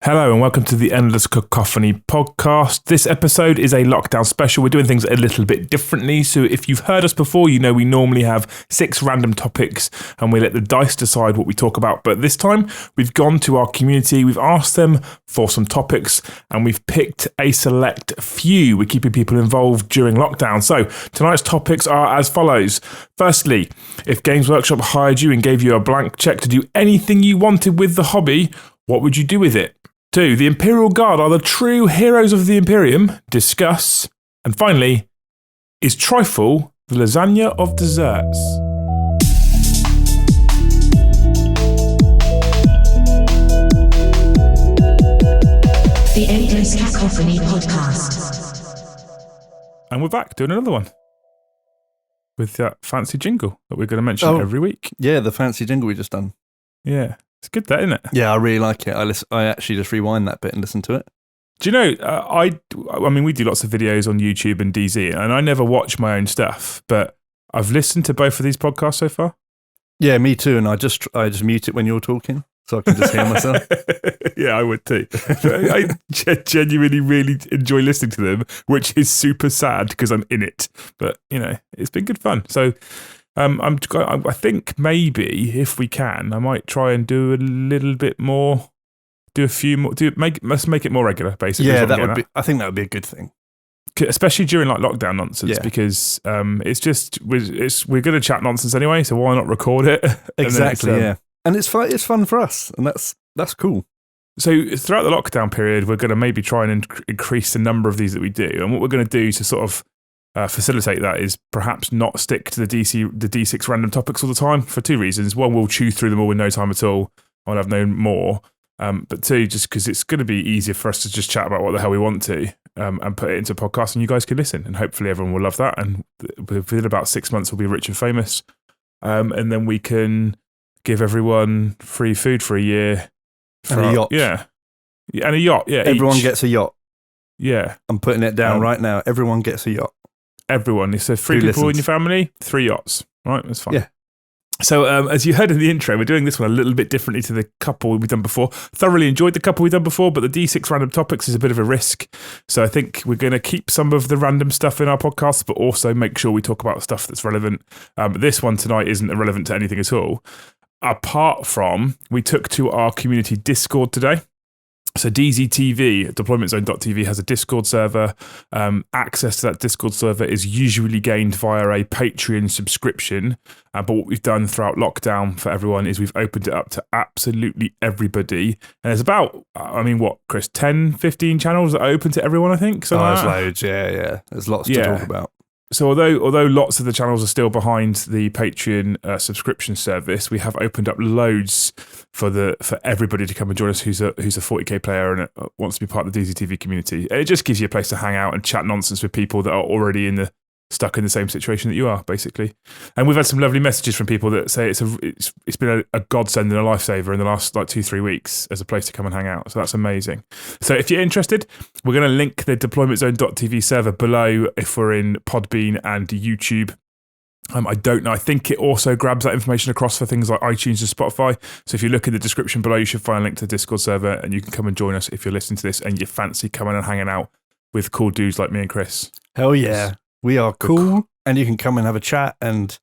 Hello and welcome to the Endless Cacophony podcast. This episode is a lockdown special. We're doing things a little bit differently. So if you've heard us before, you know we normally have 6 random topics and we let the dice decide what we talk about. But this time we've gone to our community, we've asked them for some topics and we've picked a select few. We're keeping people involved during lockdown. So tonight's topics are as follows. Firstly, if Games Workshop hired you and gave you a blank check to do anything you wanted with the hobby, what would you do with it? 2. The Imperial Guard are the true heroes of the Imperium. Discuss. And finally, is trifle the lasagne of desserts? The Endless Cacophony podcast. And we're back doing another one with that fancy jingle that we're going to mention every week. Yeah, the fancy jingle we just done. Yeah. It's good, that, isn't it? Yeah, I really like it. I actually just rewind that bit and listen to it. Do you know, I mean, we do lots of videos on YouTube and DZ, and I never watch my own stuff, but I've listened to both of these podcasts so far. Yeah, me too. And I just mute it when you're talking, so I can just hear myself. Yeah, I would too. I genuinely really enjoy listening to them, which is super sad because I'm in it. But, you know, it's been good fun. So I think maybe if we can, I might try and do a little bit more, do a few more, let's make it more regular, basically. Yeah, I think that would be a good thing. Especially during like lockdown nonsense, because it's just, we're going to chat nonsense anyway, so why not record it? Exactly, yeah. And it's fun for us, and that's cool. So throughout the lockdown period, we're going to maybe try and increase the number of these that we do. And what we're going to do to sort of facilitate that is perhaps not stick to the D6 random topics all the time for 2 reasons. One, we'll chew through them all in no time at all. I'll have no more. But 2, just because it's going to be easier for us to just chat about what the hell we want to and put it into a podcast and you guys can listen. And hopefully everyone will love that. And within about 6 months, we'll be rich and famous. And then we can give everyone free food for a year. And a yacht. Yeah. And a yacht, yeah. Everyone gets a yacht. Yeah. I'm putting it down right now. Everyone gets a yacht. Everyone. It's 3 people in your family, 3 yachts. Right, that's fine. Yeah. So as you heard in the intro, we're doing this one a little bit differently to the couple we've done before. Thoroughly enjoyed the couple we've done before, but the D6 random topics is a bit of a risk. So I think we're going to keep some of the random stuff in our podcast, but also make sure we talk about stuff that's relevant. This one tonight isn't relevant to anything at all. Apart from, we took to our community Discord today. So DZTV, deploymentzone.tv, has a Discord server. Access to that Discord server is usually gained via a Patreon subscription. But what we've done throughout lockdown for everyone is we've opened it up to absolutely everybody. And there's about, Chris, 10, 15 channels that are open to everyone, I think? There's loads, yeah. There's lots to talk about. So although lots of the channels are still behind the Patreon subscription service, we have opened up loads for everybody to come and join us who's a 40k player and wants to be part of the DZTV community. And it just gives you a place to hang out and chat nonsense with people that are already stuck in the same situation that you are, basically. And we've had some lovely messages from people that say it's been a godsend and a lifesaver in the last 2-3 weeks as a place to come and hang out. So that's amazing. So if you're interested, we're going to link the deploymentzone.tv server below if we're in Podbean and YouTube. I don't know. I think it also grabs that information across for things like iTunes and Spotify. So if you look in the description below, you should find a link to the Discord server and you can come and join us if you're listening to this and you fancy coming and hanging out with cool dudes like me and Chris. Hell yeah. We are cool, and you can come and have a chat, and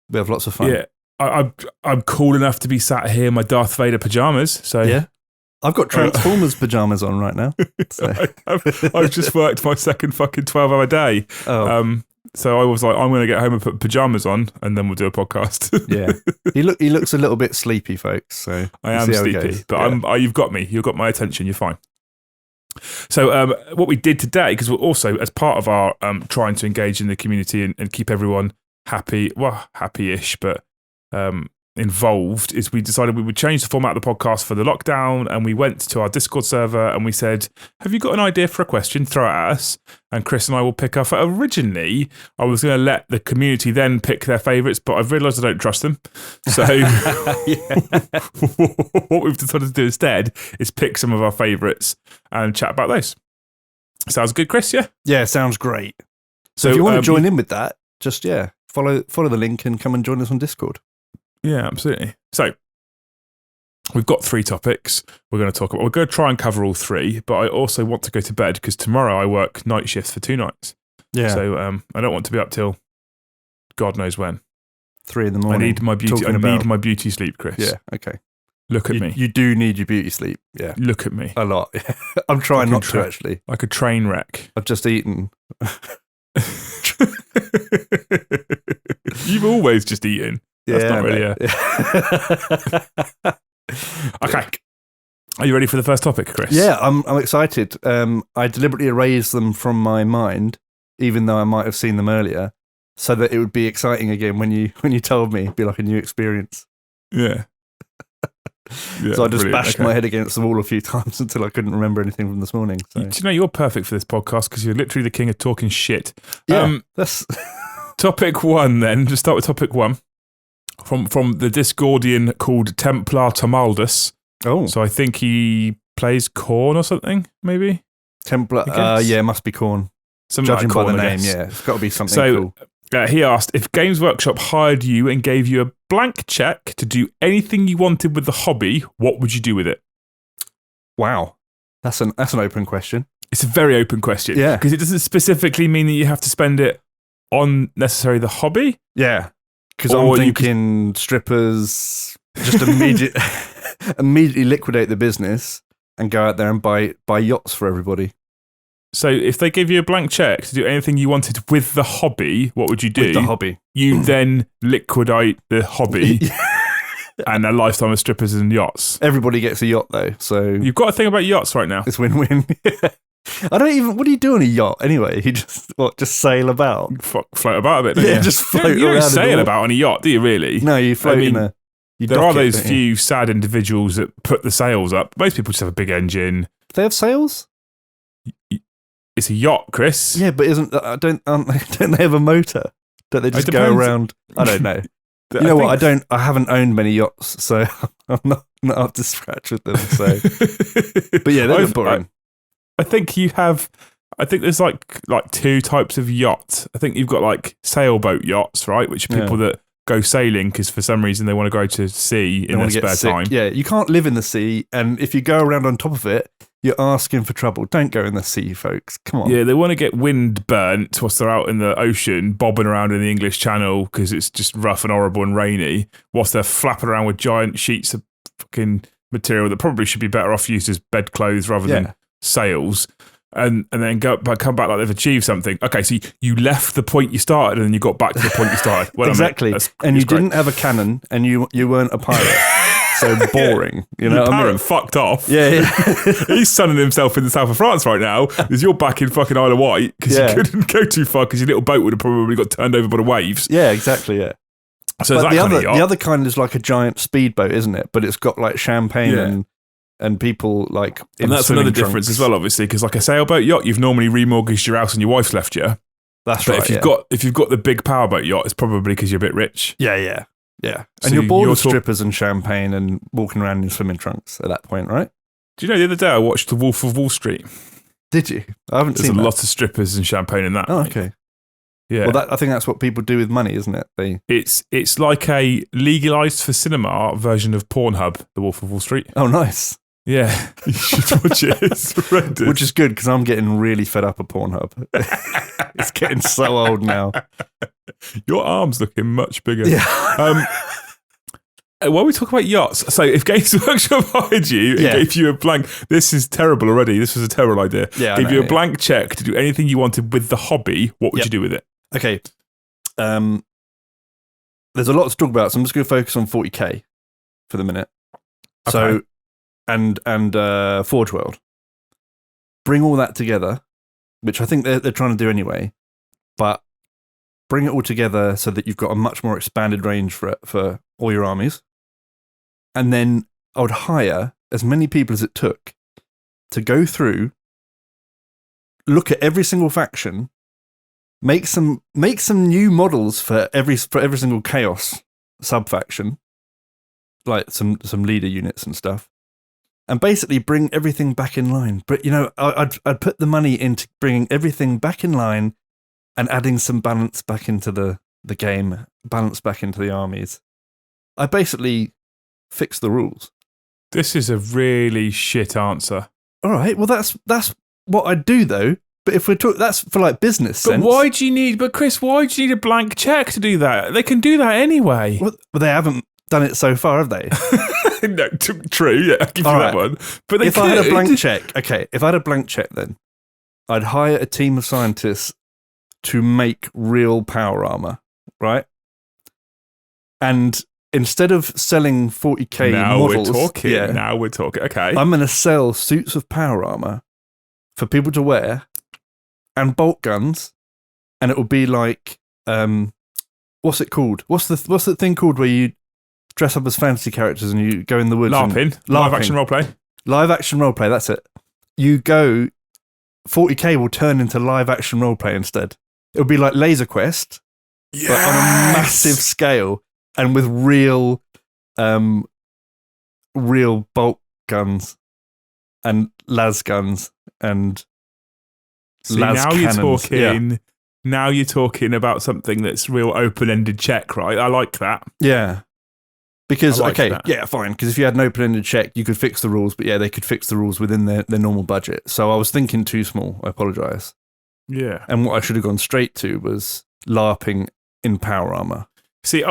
we have lots of fun. Yeah, I'm cool enough to be sat here in my Darth Vader pajamas. So yeah, I've got Transformers pajamas on right now. So. I've just worked my second fucking 12-hour day. Oh. So I was like, I'm going to get home and put pajamas on, and then we'll do a podcast. Yeah, he looks a little bit sleepy, folks. So I am sleepy, but you've got me. You've got my attention. You're fine. So what we did today, because we're also, as part of our trying to engage in the community and keep everyone happy-ish, but involved, is we decided we would change the format of the podcast for the lockdown, and we went to our Discord server and we said, have you got an idea for a question? Throw it at us, and Chris and I will pick up. Originally, I was going to let the community then pick their favourites, but I've realised I don't trust them. So what we've decided to do instead is pick some of our favourites and chat about those. Sounds good, Chris, yeah? Yeah, sounds great. So if you want to join in with that, just, follow the link and come and join us on Discord. Yeah, absolutely. So we've got 3 topics we're going to talk about. We're going to try and cover all 3, but I also want to go to bed because tomorrow I work night shifts for 2 nights. Yeah. So I don't want to be up till God knows when. 3 in the morning. I need my beauty. I need my beauty sleep, Chris. Yeah. Okay. Look at me. You do need your beauty sleep. Yeah. Look at me. A lot. I'm trying not to actually. Like a train wreck. I've just eaten. You've always just eaten. That's not really Okay. Are you ready for the first topic, Chris? Yeah, I'm excited. I deliberately erased them from my mind, even though I might have seen them earlier, so that it would be exciting again when you told me. It'd be like a new experience. Yeah. So I just bashed my head against the wall a few times until I couldn't remember anything from this morning. So. Do you know you're perfect for this podcast because you're literally the king of talking shit. Yeah, that's topic 1 then. Just start with topic 1 from the Discordian called Templar Tomaldus. Oh, so I think he plays corn or something, maybe. Templar. Yeah, it must be corn. Something Judging like corn, by the I name, guess. yeah, it's got to be something cool. He asked if Games Workshop hired you and gave you a blank check to do anything you wanted with the hobby, what would you do with it? Wow, that's an open question. It's a very open question. Yeah, because it doesn't specifically mean that you have to spend it on necessarily the hobby. Yeah, because I'm thinking strippers just immediately liquidate the business and go out there and buy yachts for everybody. So if they gave you a blank check to do anything you wanted with the hobby, what would you do? With the hobby. You then liquidate the hobby and a lifetime of strippers and yachts. Everybody gets a yacht though, so... You've got to think about yachts right now. It's win-win. I don't even... What do you do on a yacht anyway? You just sail about? Float about a bit, don't you? Yeah, just float around. You don't sail about on a yacht, do you really? No, you float in a... There are those few sad individuals that put the sails up. Most people just have a big engine. Do they have sails? It's a yacht, Chris. Yeah, but don't they have a motor? Don't they just go around? I don't know. You know what? I haven't owned many yachts, so I'm not up to scratch with them. So, but yeah, they're boring. I think you have. I think there's like 2 types of yacht. I think you've got like sailboat yachts, right? Which are people that go sailing because for some reason they want to go to sea in their spare time. Yeah, you can't live in the sea, and if you go around on top of it, you're asking for trouble. Don't go in the sea, folks. Come on. Yeah, they want to get wind burnt whilst they're out in the ocean, bobbing around in the English Channel because it's just rough and horrible and rainy, whilst they're flapping around with giant sheets of fucking material that probably should be better off used as bedclothes rather than sails. And then come back like they've achieved something. Okay, so you left the point you started and then you got back to the point you started. Well, exactly. And you didn't have a cannon and you weren't a pirate. So boring. You know what I mean? Fucked off. Yeah. He's sunning himself in the south of France right now because you're back in fucking Isle of Wight because you couldn't go too far because your little boat would have probably got turned over by the waves. Yeah, exactly, yeah. So the other kind is like a giant speedboat, isn't it? But it's got like champagne and people like in and that's another trunks. difference as well, obviously, because like a sailboat yacht, you've normally remortgaged your house and your wife's left you. That's but right. If you've got the big powerboat yacht, it's probably because you're a bit rich. Yeah. And So you're bored of strippers and champagne and walking around in swimming trunks at that point, right? Do you know the other day I watched The Wolf of Wall Street? Did you? I haven't seen that. There's a lot of strippers and champagne in that. Oh, okay. Yeah. Well, I think that's what people do with money, isn't it? It's like a legalised for cinema version of Pornhub, The Wolf of Wall Street. Oh, nice. Yeah, you should watch it. It's horrendous. Which is good because I'm getting really fed up of Pornhub. It's getting so old now. Your arm's looking much bigger. Yeah. While we talk about yachts, so if Games Workshop hired you and gave you a blank, this is terrible already. This was a terrible idea. Yeah, gave you a blank check to do anything you wanted with the hobby, what would you do with it? Okay. There's a lot to talk about, so I'm just going to focus on 40k for the minute. Okay. So, and Forge World. Bring all that together, which I think they're trying to do anyway, but bring it all together so that you've got a much more expanded range for all your armies. And then I would hire as many people as it took to go through, look at every single faction, make some new models for every single chaos sub-faction, like some leader units and stuff, and basically bring everything back in line. But, you know, I'd put the money into bringing everything back in line and adding some balance back into the game, balance back into the armies. I basically fix the rules. This is a really shit answer. All right. Well, that's what I'd do though. But if we're talking, that's for like business sense. But Chris, why do you need a blank check to do that? They can do that anyway. Well, they haven't done it so far, have they? No, true. Yeah, I'll give you that one. But if I had a blank check, okay. If I had a blank check, then I'd hire a team of scientists to make real power armor, right? And instead of selling 40k models, Now we're talking. Okay, I'm going to sell suits of power armor for people to wear. And bolt guns, and it will be like, what's it called? What's the thing called where you dress up as fantasy characters and you go in the woods? LARPing. Live action roleplay. Live action roleplay. That's it. You go, 40k will turn into live action roleplay instead. It'll be like Laser Quest, but on a massive scale and with real bolt guns and las guns and. See, now you're talking about something that's real open-ended check, right? I like that. Yeah. Because, that. Yeah, fine. Because if you had an open-ended check, you could fix the rules. But yeah, they could fix the rules within their normal budget. So I was thinking too small. I apologise. Yeah. And what I should have gone straight to was LARPing in power armor. See,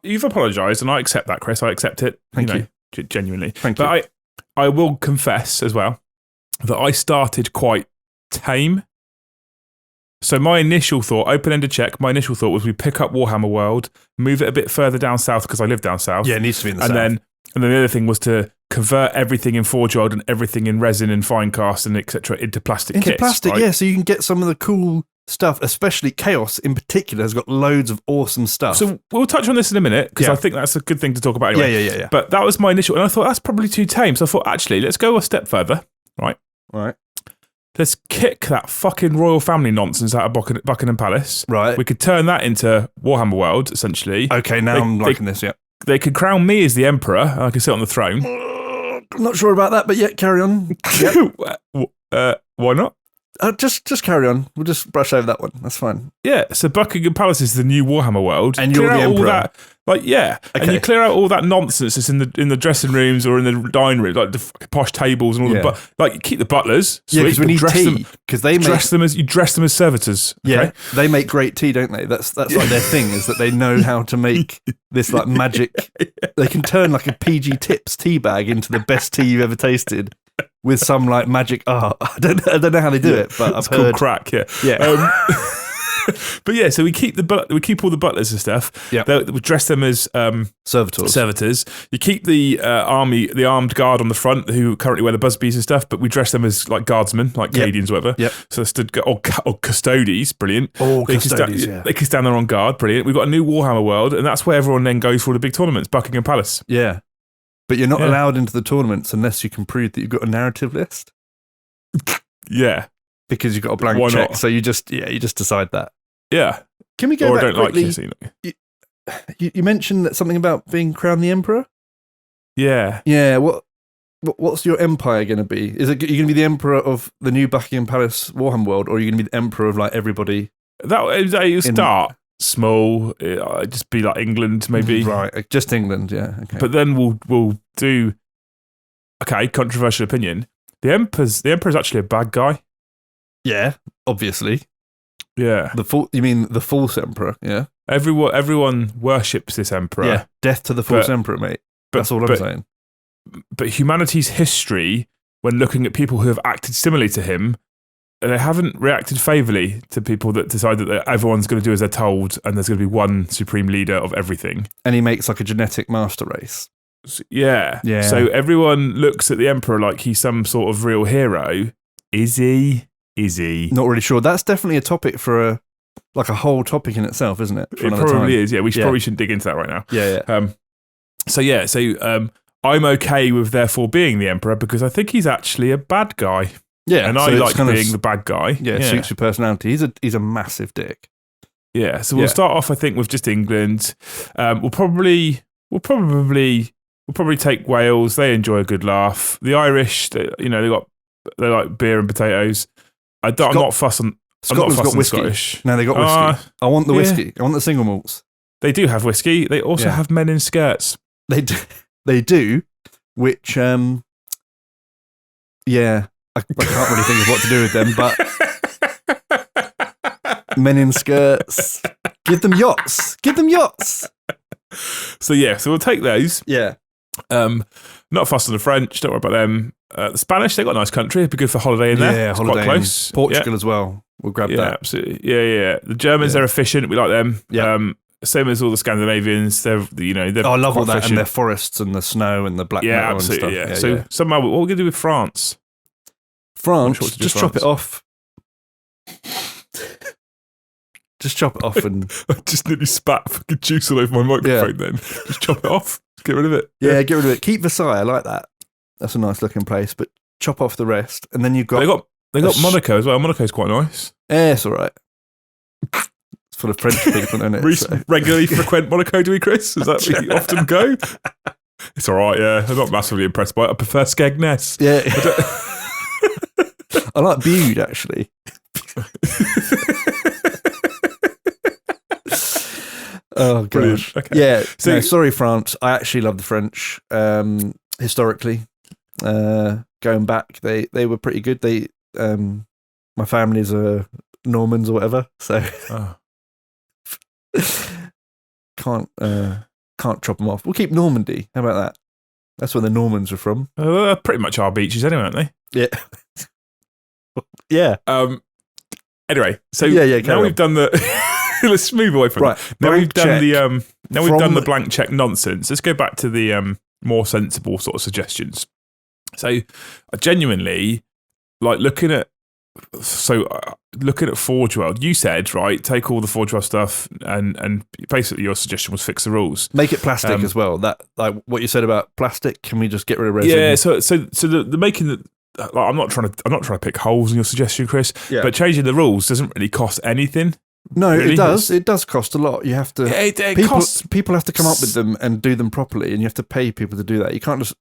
you've apologised, and I accept that, Chris. I accept it. Thank you. Genuinely. Thank you. But I will confess as well that I started quite tame. So my initial thought, open-ended check, was we pick up Warhammer World, move it a bit further down south because I live down south. Yeah, it needs to be in the south. And then the other thing was to convert everything in Forge World and everything in resin and fine cast and etc. into plastic kits. Into plastic, right? yeah, so you can get some of the cool stuff, especially Chaos in particular has got loads of awesome stuff. So we'll touch on this in a minute because I think that's a good thing to talk about anyway. Yeah. But that was my initial, and I thought that's probably too tame. So I thought, actually, let's go a step further, right? Right. Let's kick that fucking royal family nonsense out of Buckingham Palace. Right. We could turn that into Warhammer World, essentially. Okay, now I'm liking this, yeah. They could crown me as the emperor, and I could sit on the throne. I'm not sure about that, but yeah, carry on. Yep. Why not? Just carry on. We'll just brush over that one. That's fine. Yeah, so Buckingham Palace is the new Warhammer World. And you're the emperor. Okay. And you clear out all that nonsense that's in the dressing rooms or in the dining room, like the posh tables and all you keep the butlers. Yeah, because we need tea. Because they dress them as servitors. Okay? Yeah, they make great tea, don't they? That's like their thing is that they know how to make this like magic. They can turn like a PG Tips tea bag into the best tea you've ever tasted. With some like magic art. I don't know how they do it, but I've heard called crack. Yeah. But yeah, so we keep all the butlers and stuff. Yeah. We dress them as servitors. You keep the armed guard on the front who currently wear the busbies and stuff, but we dress them as like guardsmen, like Canadians, or whatever. Yep. So or custodies, brilliant. Custodies, they can stand there on guard, brilliant. We've got a new Warhammer World, and that's where everyone then goes for all the big tournaments, Buckingham Palace. Yeah. But you're not allowed into the tournaments unless you can prove that you've got a narrative list. Yeah. Because you've got a blank check. So you just decide that. Yeah. Can we go back quickly? Like you mentioned that something about being crowned the emperor? Yeah. Yeah. What's your empire going to be? Is it you going to be the emperor of the new Buckingham Palace Warhammer World, or are you going to be the emperor of like everybody? You start small, just be like England, maybe. Right, just England, yeah. Okay. But then we'll do. Okay, controversial opinion. The emperor's actually a bad guy. Yeah, obviously. Yeah. You mean the false emperor? Yeah. Everyone worships this emperor. Yeah. Death to the false emperor, mate. That's all I'm saying. But humanity's history, when looking at people who have acted similarly to him, they haven't reacted favourably to people that decide that everyone's going to do as they're told and there's going to be one supreme leader of everything. And he makes like a genetic master race. Yeah. So everyone looks at the emperor like he's some sort of real hero. Is he? Not really sure. That's definitely a topic for a whole topic in itself, isn't it? It probably is. Yeah, we probably shouldn't dig into that right now. Yeah. So I'm okay with therefore being the emperor because I think he's actually a bad guy. Yeah, and I like being the bad guy. Yeah, suits your personality. He's a massive dick. Yeah, so we'll start off, I think, with just England. We'll probably take Wales. They enjoy a good laugh. The Irish, they like beer and potatoes. I'm not fussed on. Scotland's got whiskey. Scottish. No, they got whiskey. I want the whiskey. I want the single malts. They do have whiskey. They also have men in skirts. They do. which, I can't really think of what to do with them, but men in skirts, give them yachts. So we'll take those. Yeah. Not fussed on the French, don't worry about them. The Spanish, they've got a nice country, it'd be good for holiday in there. Yeah, it's holiday quite close. Portugal as well. We'll grab that. Absolutely. Yeah. The Germans, they're efficient. We like them. Yeah. Same as all the Scandinavians. They're I love all that, and their forests and the snow and the black metal absolutely, and stuff. So somehow, what are we going to do with France? France, just chop it off. Just chop it off and... I just nearly spat fucking juice all over my microphone then. Just chop it off. Get rid of it. Yeah, get rid of it. Keep Versailles, I like that. That's a nice looking place, but chop off the rest. And then you've got... They got Monaco as well. Monaco's quite nice. Yeah, it's all right. It's full of French people, isn't it? Reece regularly frequent Monaco, do we, Chris? Is that where you often go? It's all right, yeah. I'm not massively impressed by it. I prefer Skegness. Yeah. I like Bude, actually. Oh, gosh. Okay. Yeah. So, sorry, France. I actually love the French. Historically, going back, they were pretty good. My family's Normans or whatever, so can't chop them off. We'll keep Normandy. How about that? That's where the Normans are from. Pretty much our beaches anyway, aren't they? Yeah. Yeah. Anyway, so now we've done the... Let's move away from that. Now we've done the blank check nonsense. Let's go back to the more sensible sort of suggestions. So I genuinely like looking at Forge World. You said, right, take all the Forge World stuff and basically your suggestion was fix the rules. Make it plastic as well. That, like what you said about plastic, can we just get rid of resin? Yeah, so the making the... Like, I'm not trying to pick holes in your suggestion, Chris. Yeah. But changing the rules doesn't really cost anything. No, really? It does. It does cost a lot. You have to. People have to come up with them and do them properly, and you have to pay people to do that. You can't just.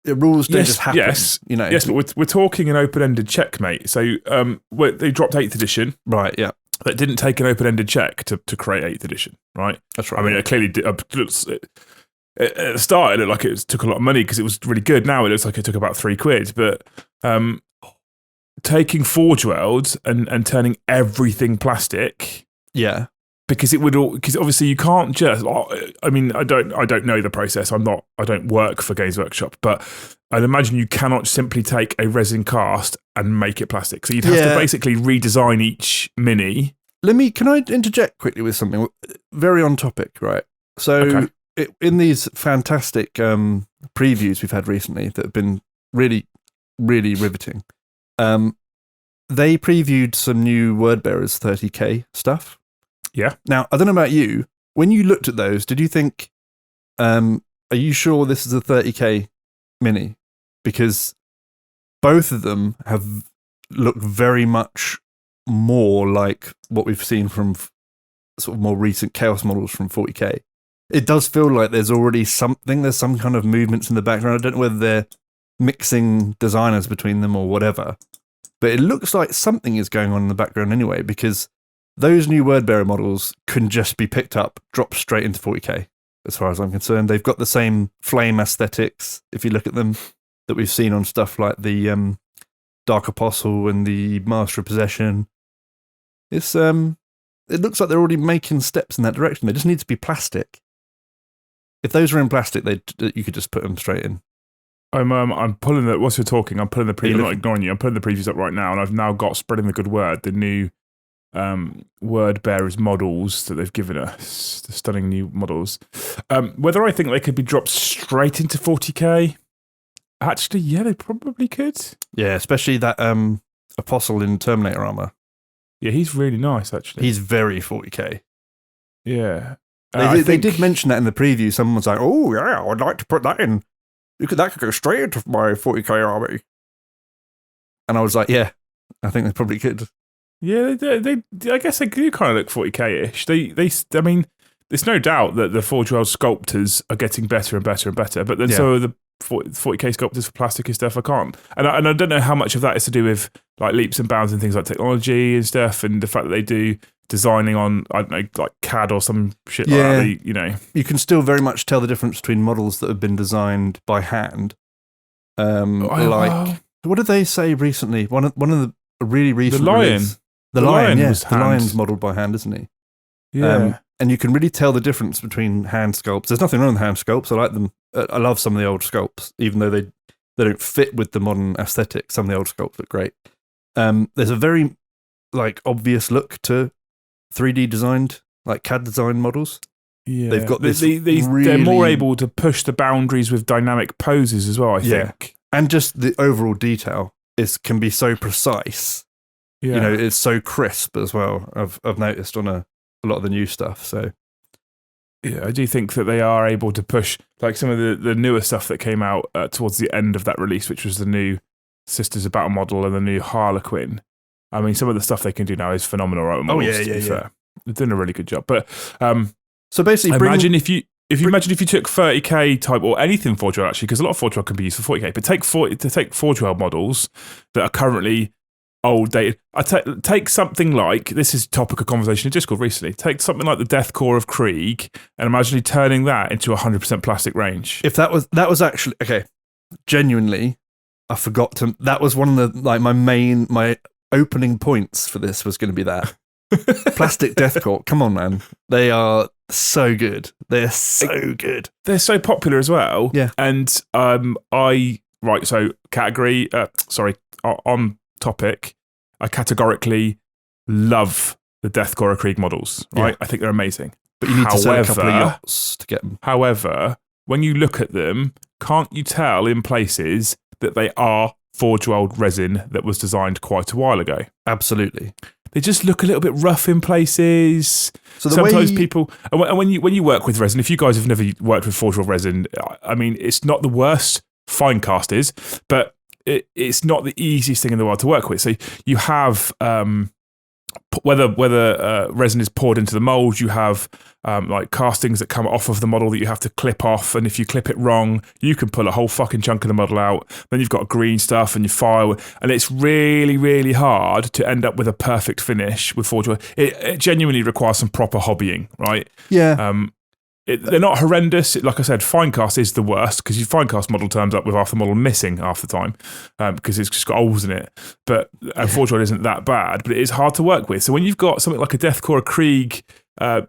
The rules don't just happen. Yes, but we're talking an open-ended check, mate. So they dropped 8th edition, right? Yeah, that didn't take an open-ended check to create 8th edition, right? That's right. I mean, it clearly did. At the start, it looked like it took a lot of money because it was really good. Now it looks like it took about £3, but taking Forge World and turning everything plastic, yeah, because obviously you can't just. I mean, I don't know the process. I don't work for Games Workshop, but I'd imagine you cannot simply take a resin cast and make it plastic. So you'd have to basically redesign each mini. Can I interject quickly with something very on topic, right? So in these fantastic previews we've had recently that have been really, really riveting, they previewed some new Word Bearers 30k stuff. Yeah. Now, I don't know about you. When you looked at those, did you think, are you sure this is a 30k mini? Because both of them have looked very much more like what we've seen from sort of more recent Chaos models from 40k. It does feel like there's already something, there's some kind of movements in the background. I don't know whether they're mixing designers between them or whatever, but it looks like something is going on in the background anyway, because those new Wordbearer models can just be picked up, dropped straight into 40k, as far as I'm concerned. They've got the same flame aesthetics, if you look at them, that we've seen on stuff like the Dark Apostle and the Master of Possession. It looks like they're already making steps in that direction. They just need to be plastic. If those were in plastic, you could just put them straight in. I'm pulling the. Whilst you're talking, I'm pulling the preview. I'm not ignoring you. I'm putting the previews up right now, and I've now got Spreading the Good Word, the new Word Bearers models that they've given us, the stunning new models. Whether I think they could be dropped straight into 40k, actually, yeah, they probably could. Yeah, especially that Apostle in Terminator armor. Yeah, he's really nice. Actually, he's very 40k. Yeah. They did mention that in the preview. Someone was like, "Oh yeah, I'd like to put that in. That could go straight into my 40k army." And I was like, "Yeah, I think they probably could." Yeah, they I guess they do kind of look 40k-ish. I mean, there's no doubt that the Forge World sculptors are getting better and better and better, but then so are the 40k sculptors for plastic and stuff. I can't, and I don't know how much of that is to do with like leaps and bounds and things like technology and stuff, and the fact that they do designing on, I don't know, like CAD or some shit like that, you know. You can still very much tell the difference between models that have been designed by hand What did they say recently? One of the really recent the lion. release, the lion, was the hand. lion's modelled by hand, isn't he? Yeah. And you can really tell the difference between hand sculpts. There's nothing wrong with hand sculpts. I like them. I love some of the old sculpts, even though they don't fit with the modern aesthetic. Some of the old sculpts look great. There's a very obvious look to 3D designed, CAD designed models. Yeah, they've got this. They're more able to push the boundaries with dynamic poses as well. I think, and just the overall detail can be so precise. Yeah. It's so crisp as well. I've noticed on a lot of the new stuff. So yeah, I do think that they are able to push some of the newer stuff that came out towards the end of that release, which was the new Sisters of Battle model and the new Harlequin. I mean, some of the stuff they can do now is phenomenal, right? Models, to be fair. They're doing a really good job. But so basically, imagine if you took 30k type or anything Forge World, actually, because a lot of Forge World can be used for 40k. But take Forge World models that are currently old dated. Take something like, this is topic of conversation in Discord recently. Take something like the Death Core of Krieg and imagine turning that into 100% plastic range. If that was actually okay, genuinely, I forgot to. That was one of the my opening points for this was going to be that plastic Death Core. Come on, man, they are so good. They're so good. They're so popular as well. Yeah, and so category. On topic. I categorically love the Death Core of Krieg models, right? Yeah. I think they're amazing. But you need to sell a couple of yachts to get them. However, when you look at them, can't you tell in places that they are Forge World resin that was designed quite a while ago? Absolutely. They just look a little bit rough in places. So sometimes people, and when you work with resin, if you guys have never worked with Forge World resin, I mean, it's not the worst. Fine cast is, but it's not the easiest thing in the world to work with. So you have whether resin is poured into the mold, you have castings that come off of the model that you have to clip off, and if you clip it wrong, you can pull a whole fucking chunk of the model out. Then you've got green stuff and you file, and it's really, really hard to end up with a perfect finish with Forge World. It genuinely requires some proper hobbying, right? Yeah. They're not horrendous. Like I said, Finecast is the worst because your Finecast model turns up with half the model missing half the time because it's just got holes in it. But Forge World isn't that bad, but it is hard to work with. So when you've got something like a Death Core Krieg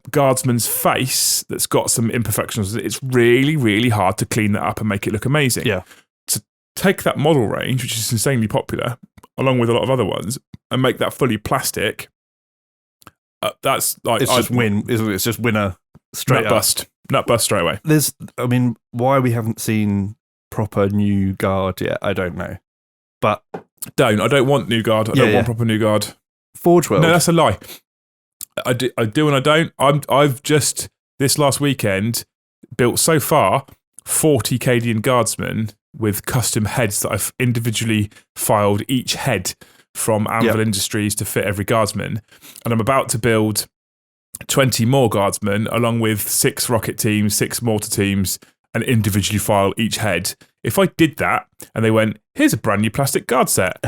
guardsman's face that's got some imperfections, it's really, really hard to clean that up and make it look amazing. Yeah. To take that model range, which is insanely popular, along with a lot of other ones, and make that fully plastic, that's like... It's just win, isn't it? It's just winner. Straight Nut bust straight away. Why we haven't seen proper new guard yet, I don't know. But I don't want new guard. I don't want proper new guard. Forge World. No, that's a lie. I do and I don't. I've just this last weekend built so far 40 Cadian guardsmen with custom heads that I've individually filed each head from Anvil Industries to fit every guardsman, and I'm about to build 20 more guardsmen along with 6 rocket teams, 6 mortar teams, and individually file each head. If I did that and they went, here's a brand new plastic guard set,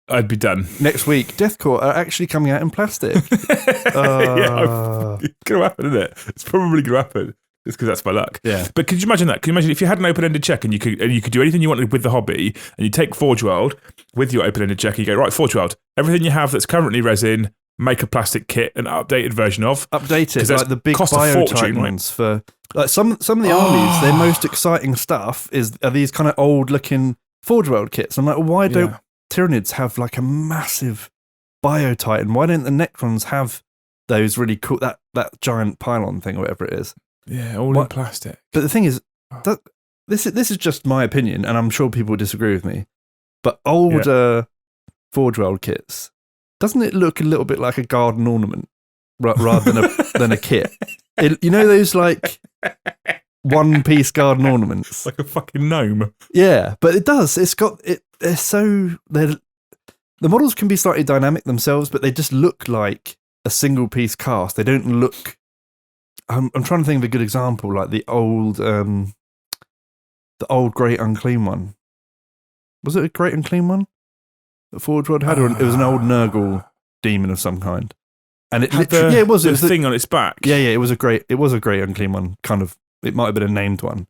I'd be done. Next week, Death Core are actually coming out in plastic. It's going to happen, isn't it? It's probably going to happen. Just because that's my luck. Yeah. But could you imagine that? Could you imagine if you had an open-ended check and you could do anything you wanted with the hobby, and you take Forge World with your open-ended check, and you go, right, Forge World, everything you have that's currently resin, make a plastic kit, an updated version of. Update it, like the big biotype ones for like some of the armies. Their most exciting stuff are these kind of old-looking Forge World kits. I'm like, why don't Tyranids have like a massive biotitan? Why don't the Necrons have those really cool that giant pylon thing or whatever it is? Yeah, all in plastic. But the thing is, this is just my opinion, and I'm sure people disagree with me. But older Forge World kits, doesn't it look a little bit like a garden ornament rather than a kit? Those like one-piece garden ornaments, like a fucking gnome. Yeah, but it does. It's got it. The models can be slightly dynamic themselves, but they just look like a single-piece cast. They don't look. I'm trying to think of a good example, like the old Great Unclean one. Was it a Great Unclean one that Forge World had, or it was an old Nurgle demon of some kind? And it literally, it was the thing on its back. Yeah, it was a Great Unclean one. Kind of, it might have been a named one,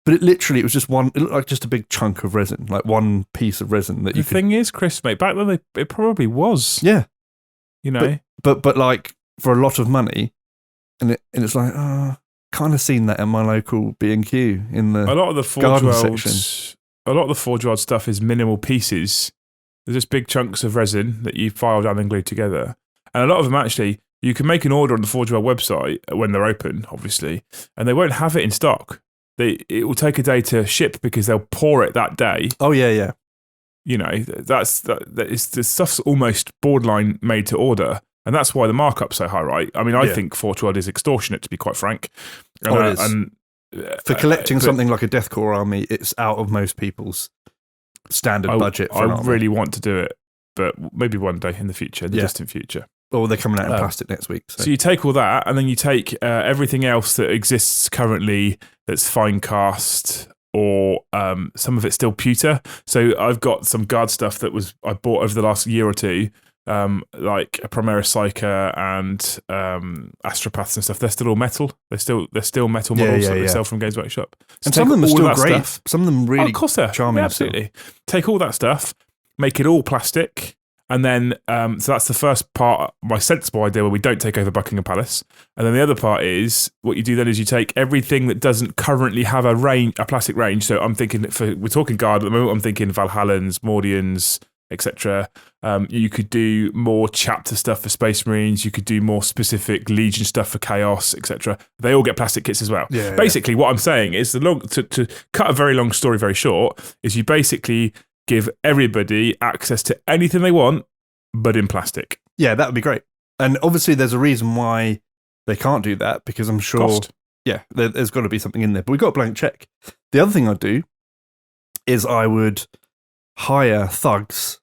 But it was just one. It looked like just a big chunk of resin, like one piece of resin that The thing is, Chris, mate, back then it probably was. Yeah, You know, but like for a lot of money, and it's like, kind of seen that in my local B&Q in the a lot of the Forge garden World, section. a lot of the Forge World stuff is minimal pieces. There's just big chunks of resin that you file down and glue together, and a lot of them actually you can make an order on the Forge World website when they're open, obviously, and they won't have it in stock. It will take a day to ship because they'll pour it that day. Oh yeah. You know, the stuff's almost borderline made to order, and that's why the markup's so high, right? I mean, I think Forge World is extortionate, to be quite frank. It is. For collecting something like a Deathcore army, it's out of most people's standard budget. For I really want to do it, but maybe one day in the future, in the distant future. Oh, they're coming out in plastic next week. So you take all that, and then you take everything else that exists currently that's fine cast, or some of it's still pewter. So I've got some guard stuff that I bought over the last year or two, like a Primera Psyker and Astropaths and stuff. They're still all metal. They're still metal models that they sell from Games Workshop. So and some of them are still great. Stuff, some of them really of course they're charming. Absolutely. Take all that stuff, make it all plastic. And then, so that's the first part, my sensible idea where we don't take over Buckingham Palace. And then the other part is, what you do then is you take everything that doesn't currently have a plastic range. So I'm thinking, we're talking Guard at the moment, I'm thinking Valhallans, Mordians, etc. You could do more chapter stuff for Space Marines. You could do more specific Legion stuff for Chaos, etc. They all get plastic kits as well. Yeah, basically, what I'm saying is, to cut a very long story very short, is you basically give everybody access to anything they want, but in plastic. Yeah, that would be great. And obviously there's a reason why they can't do that, because I'm sure... Cost. Yeah, there's got to be something in there. But we've got a blank check. The other thing I'd do is I would hire thugs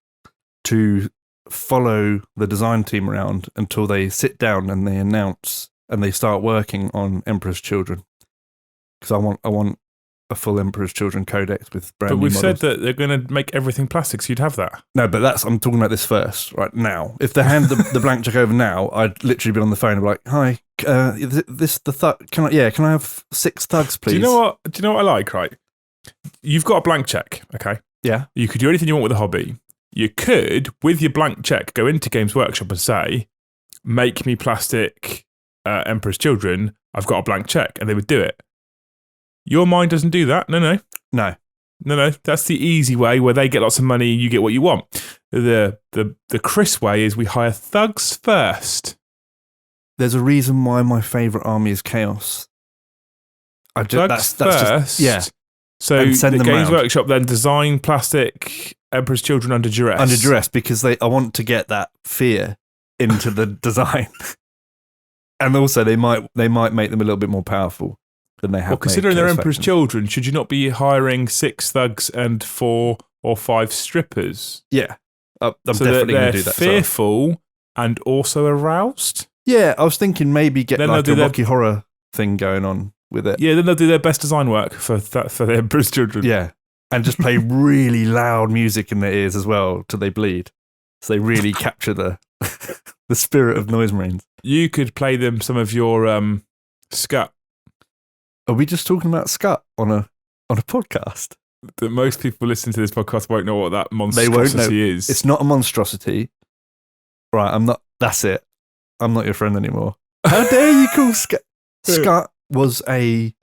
to follow the design team around until they sit down and they announce and they start working on Emperor's Children. Because I want a full Emperor's Children codex with brand new models. But we've said that they're going to make everything plastic, so you'd have that. No, but I'm talking about this first, right now. If they hand the blank check over now, I'd literally be on the phone and be like, "Hi, can I have 6 thugs, please?" Do you know what I like, right? You've got a blank check, okay? Yeah. You could do anything you want with a hobby. You could, with your blank check, go into Games Workshop and say, "Make me plastic Emperor's Children. I've got a blank check," and they would do it. Your mind doesn't do that. No. That's the easy way, where they get lots of money and you get what you want. The Chris way is we hire thugs first. There's a reason why my favourite army is Chaos. Thugs first. Yeah. So and send the them Games round. Workshop then design plastic Emperor's Children under duress. Under duress, because I want to get that fear into the design. And also they might make them a little bit more powerful than they have. Well, considering they're Chaos Emperor's factions. Children, should you not be hiring 6 thugs and 4 or 5 strippers? Yeah. I'm so definitely going they're to do that. fearful and also aroused? Yeah, I was thinking maybe get Then like they'll a do Rocky Horror thing going on with it. Yeah, then they'll do their best design work for the Emperor's Children. Yeah. And just play really loud music in their ears as well till they bleed. So they really capture the spirit of Noise Marines. You could play them some of your scut Are we just talking about scut on a podcast? that most people listening to this podcast won't know what that They won't monstrosity know. is. It's not a monstrosity. Right, I'm not. That's it. I'm not your friend anymore. How dare you call scut? Scut was a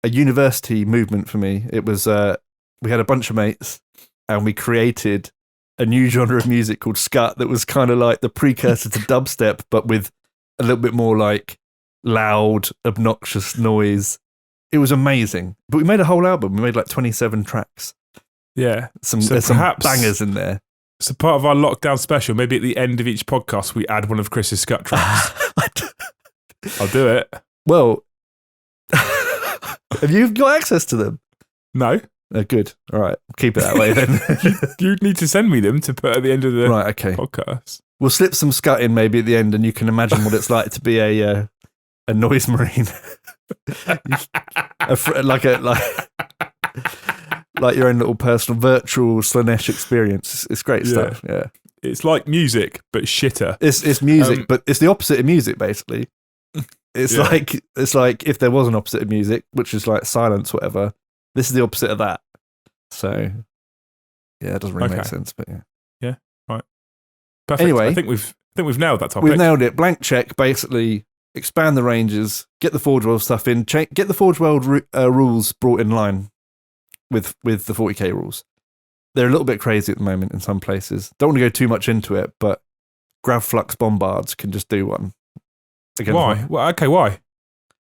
university movement for me. It was we had a bunch of mates and we created a new genre of music called scut that was kind of like the precursor to dubstep, but with a little bit more like loud, obnoxious noise. It was amazing. But we made a whole album. We made like 27 tracks. Yeah. There's some bangers in there. So part of our lockdown special, maybe at the end of each podcast, we add one of Chris's scut tracks. I'll do it. Well, have you got access to them? No. Good. All right. Keep it that way then. You need to send me them to put at the end of the Right, okay. podcast. We'll slip some scut in maybe at the end and you can imagine what it's like to be a Noise Marine. Like your own little personal virtual Slanesh experience. It's great stuff. Yeah. It's like music, but shitter. It's music, but it's the opposite of music, basically. It's like if there was an opposite of music, which is like silence, whatever. This is the opposite of that. So, yeah, it doesn't really make Okay. sense, but yeah. Perfect. Anyway. I think we've nailed that topic. We've nailed it. Blank check, basically expand the ranges, get the Forge World stuff in, get the Forge World rules brought in line with the 40k rules. They're a little bit crazy at the moment in some places. Don't want to go too much into it, but Grav Flux Bombards can just do one. Why? Well, okay, why?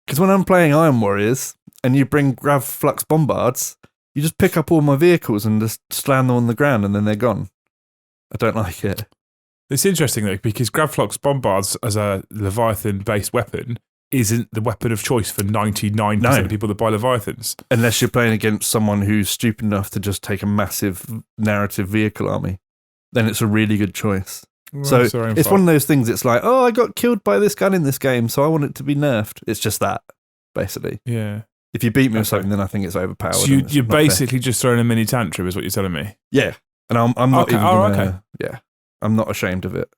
Because when I'm playing Iron Warriors and you bring Grav Flux Bombards, you just pick up all my vehicles and just slam them on the ground and then they're gone. I don't like it. It's interesting though, because Gravflux Bombards as a Leviathan-based weapon isn't the weapon of choice for 99% of people that buy Leviathans. Unless you're playing against someone who's stupid enough to just take a massive narrative vehicle army, then it's a really good choice. So it's one of those things, it's like, oh, I got killed by this gun in this game, so I want it to be nerfed. It's just that, basically. Yeah. If you beat me with something, then I think it's overpowered. So you're basically just throwing a mini tantrum is what you're telling me? Yeah. And I'm not Okay, even oh, gonna, okay. Yeah. I'm not ashamed of it.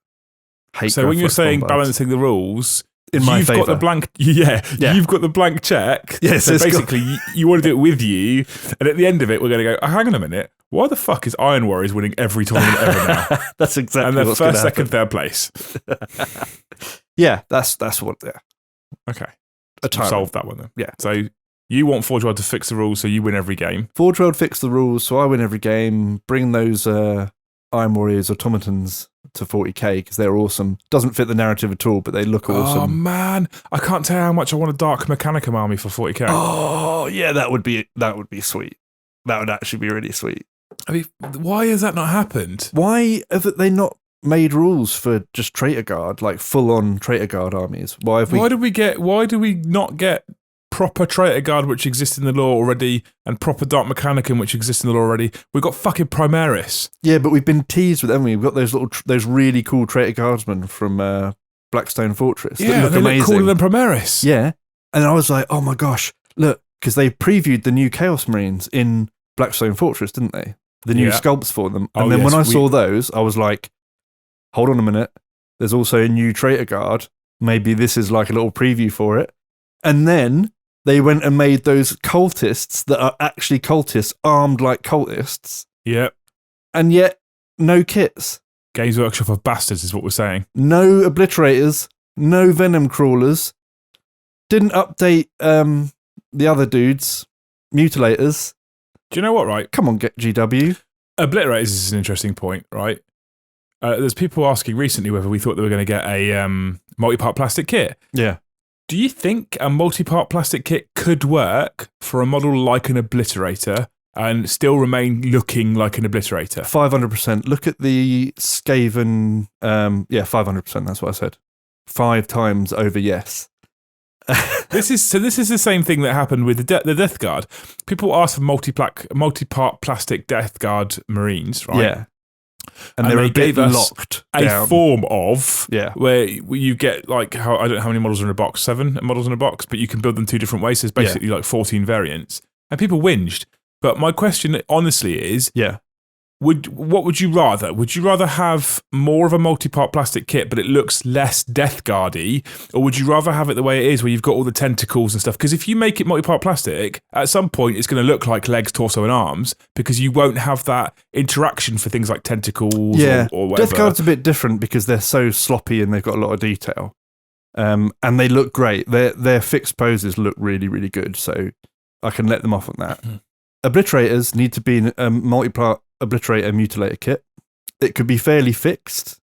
So when you're saying balancing the rules, in my you've favour. got the blank, you've got the blank check. Yes, so it's basically you want to do it with you, and at the end of it, we're going to go, oh, hang on a minute, why the fuck is Iron Warriors winning every tournament ever now? That's exactly and they're what's first, gonna second, third place. Yeah, that's what. Yeah. Okay, A solved that one then. Yeah. So you want Forge World to fix the rules so you win every game. Forge World fix the rules, so I win every game. Bring those Iron Warriors automatons to 40k because they're awesome. Doesn't fit the narrative at all, but they look awesome. Oh man, I can't tell you how much I want a Dark Mechanicum army for 40k. Oh yeah, that would be sweet. That would actually be really sweet. I mean, why has that not happened? Why have they not made rules for just Traitor Guard, like full on Traitor Guard armies? Why do we not get proper Traitor Guard which exists in the lore already and proper Dark Mechanicum which exists in the lore already? We've got fucking Primaris. Yeah, but we've been teased with them. We've got those really cool Traitor Guardsmen from Blackstone Fortress. Yeah, that they look amazing. look cooler than Primaris. Yeah, and I was like, oh my gosh, look, because they previewed the new Chaos Marines in Blackstone Fortress, didn't they? The new sculpts for them. And then when I saw those, I was like, hold on a minute. There's also a new Traitor Guard. Maybe this is like a little preview for it. And then they went and made those cultists that are actually cultists, armed like cultists. Yep. And yet, no kits. Games Workshop of bastards is what we're saying. No obliterators. No venom crawlers. Didn't update the other dudes. Mutilators. Do you know what, right? Come on, get GW. Obliterators is an interesting point, right? There's people asking recently whether we thought they were going to get a multi-part plastic kit. Yeah. Do you think a multi-part plastic kit could work for a model like an obliterator and still remain looking like an obliterator? 500%. Look at the Skaven. 500%. That's what I said. 5 times over yes. This is the same thing that happened with the Death Guard. People ask for multi-part plastic Death Guard Marines, right? Yeah. And they're they a bit gave us locked a down. form of where you get like I don't know how many models are in a box, 7 models in a box, but you can build them 2 different ways. So it's basically like 14 variants, and people whinged. But my question, honestly, is what would you rather? Would you rather have more of a multi-part plastic kit, but it looks less Death Guard-y, or would you rather have it the way it is, where you've got all the tentacles and stuff? Because if you make it multi-part plastic, at some point it's going to look like legs, torso, and arms, because you won't have that interaction for things like tentacles or whatever. Death Guard's a bit different because they're so sloppy and they've got a lot of detail, and they look great. Their fixed poses look really, really good, so I can let them off on that. Obliterators need to be a multi-part obliterator mutilator kit. It could be fairly fixed.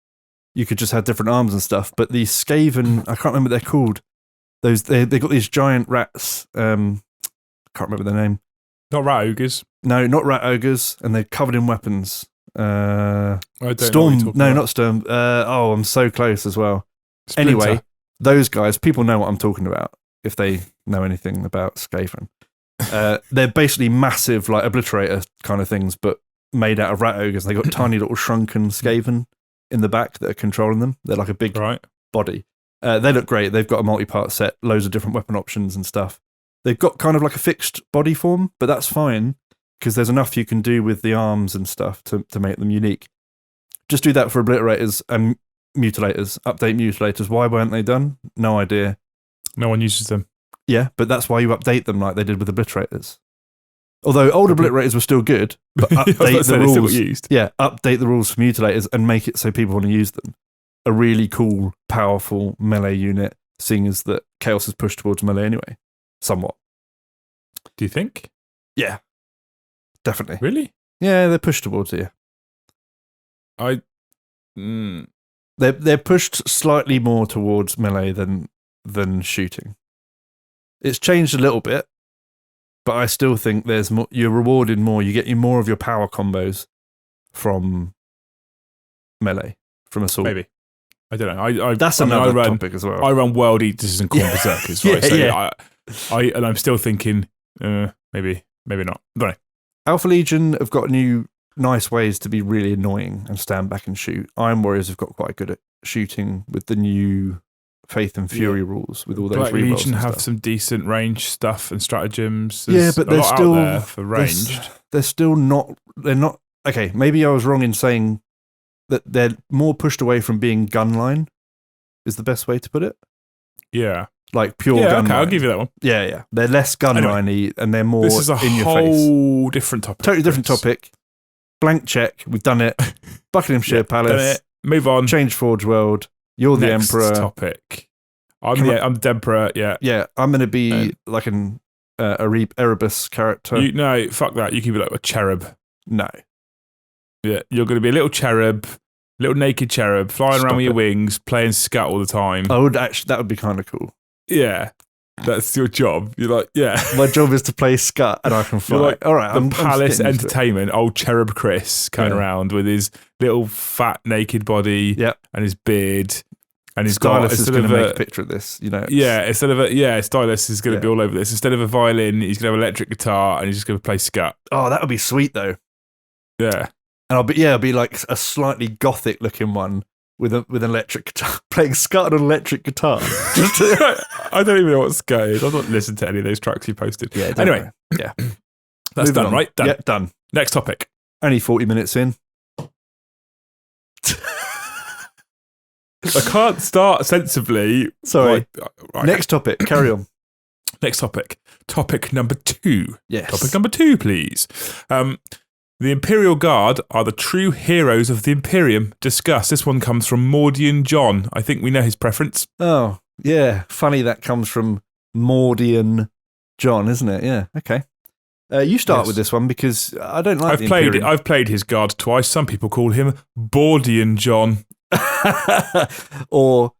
You could just have different arms and stuff. But these Skaven, I can't remember what they're called. They got these giant rats. Can't remember their name. Not rat ogres. No, not rat ogres, and they're covered in weapons. I don't Storm. know No, not Storm. I'm so close as well. Splinter. Anyway, those guys, people know what I'm talking about if they know anything about Skaven. They're basically massive, like obliterator kind of things, but made out of rat ogres. They got tiny little shrunken Skaven in the back that are controlling them. They're like a big body. They look great. They've got a multi-part set, loads of different weapon options and stuff. They've got kind of like a fixed body form, but that's fine because there's enough you can do with the arms and stuff to make them unique. Just do that for obliterators and mutilators. Update mutilators. Why weren't they done? No idea. No one uses them. Yeah, but that's why you update them like they did with obliterators. Although old obliterators were still good, but I was about to update say the they still rules. got used. Yeah, update the rules for mutilators and make it so people want to use them. A really cool, powerful melee unit, seeing as that Chaos is pushed towards melee anyway, somewhat. Do you think? Yeah, definitely. Really? Yeah, they're pushed towards it. I. They're pushed slightly more towards melee than shooting. It's changed a little bit, but I still think there's more. You're rewarded more. You get more of your power combos from melee, from assault. Maybe. I don't know. That's another topic as well. I run World Eaters and Corn Berserkers, right? So yeah. I'm still thinking, maybe not. I don't know. Alpha Legion have got new nice ways to be really annoying and stand back and shoot. Iron Warriors have got quite good at shooting with the new Faith and Fury rules with all those Black rerolls Legion and have stuff. some decent range stuff and stratagems. Yeah, but they're still out there for ranged. They're still not. They're not. Okay, maybe I was wrong in saying that they're more pushed away from being gunline. Is the best way to put it? Yeah, like pure gunline. gunline. Okay, I'll give you that one. Yeah. They're less gunliney and they're more. This is a in your face. whole different topic. Totally different topic. Blank check. We've done it. Buckinghamshire Palace. Move on. Change Forge World. You're the Next Emperor. Topic. I'm the Emperor. Yeah. Yeah. I'm going to be like an Erebus character. No, fuck that. You can be like a cherub. No. Yeah, you're going to be a little cherub, little naked cherub, flying around with your wings, playing scut all the time. I would actually. That would be kind of cool. Yeah. That's your job. You're like, yeah. My job is to play scut and I can fly. You're like all right. the Palace Entertainment, old cherub Chris going around with his little fat naked body and his beard. And his stylist is going to make a picture of this, you know. Yeah, stylist is going to be all over this. Instead of a violin, he's going to have an electric guitar and he's just going to play scut. Oh, that would be sweet though. Yeah. And I'll be like a slightly gothic looking one with an electric guitar, playing scut on an electric guitar. I don't even know what scut is. I've not listened to any of those tracks you posted. Yeah. Anyway, yeah, that's done, right? Done. Yeah, done. Next topic. Only 40 minutes in. I can't start sensibly. Sorry. Right. Next topic. Carry on. Next topic. Topic number 2. Yes. Topic number 2, please. The Imperial Guard are the true heroes of the Imperium. Discuss. This one comes from Mordian John. I think we know his preference. Oh, yeah. Funny that comes from Mordian John, isn't it? Yeah. Okay. You start with this one because I don't like I've played his guard twice. Some people call him Bordian John. Or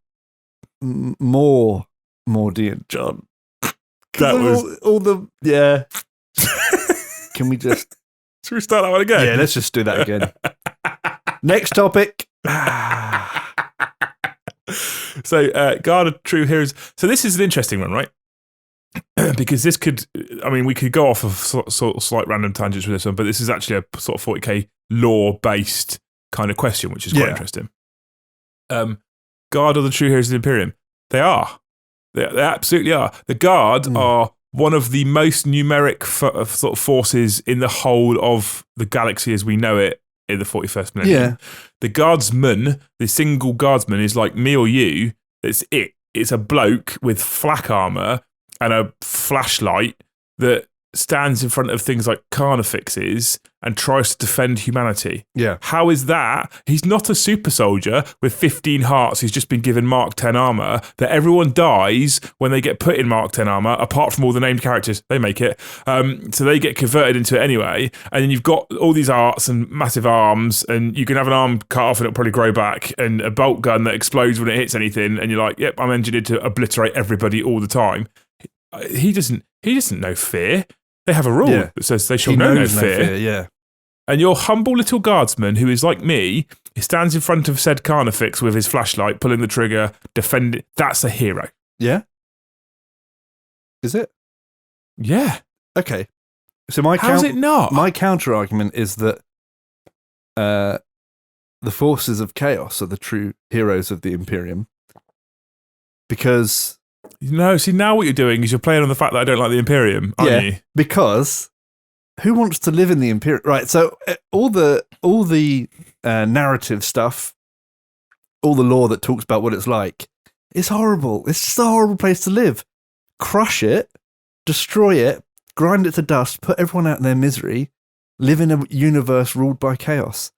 Mordian John. That was all the yeah. Can we just? Should we start that one again? Yeah, let's just do that again. Next topic. So, Guard are true heroes. So this is an interesting one, right? Because this could, we could go off of sort of slight random tangents with this one, but this is actually a sort of 40k lore-based kind of question, which is quite interesting. Guard are the true heroes of the Imperium. They are. They absolutely are. The Guard are one of the most numeric sort of forces in the whole of the galaxy as we know it in the 41st millennium. Yeah. The Guardsman, the single Guardsman, is like me or you. It's it. It's a bloke with flak armour and a flashlight that stands in front of things like carnifexes and tries to defend humanity. Yeah. How is that? He's not a super soldier with 15 hearts who's just been given Mark 10 armor, that everyone dies when they get put in Mark 10 armor, apart from all the named characters. They make it. So they get converted into it anyway. And then you've got all these arts and massive arms, and you can have an arm cut off and it'll probably grow back, and a bolt gun that explodes when it hits anything. And you're like, yep, I'm engineered to obliterate everybody all the time. He doesn't know fear. They have a rule that says they shall know no fear. Yeah. And your humble little guardsman, who is like me, he stands in front of said carnifex with his flashlight, pulling the trigger, defending. That's a hero. Yeah. Is it? Yeah. Okay. So how's it not? My counter argument is that the forces of chaos are the true heroes of the Imperium, because. No, see, now what you're doing is you're playing on the fact that I don't like the Imperium, aren't you? Because who wants to live in the Imperium? Right, so all the narrative stuff, all the lore that talks about what it's like, is horrible. It's just a horrible place to live. Crush it, destroy it, grind it to dust, put everyone out in their misery, live in a universe ruled by chaos.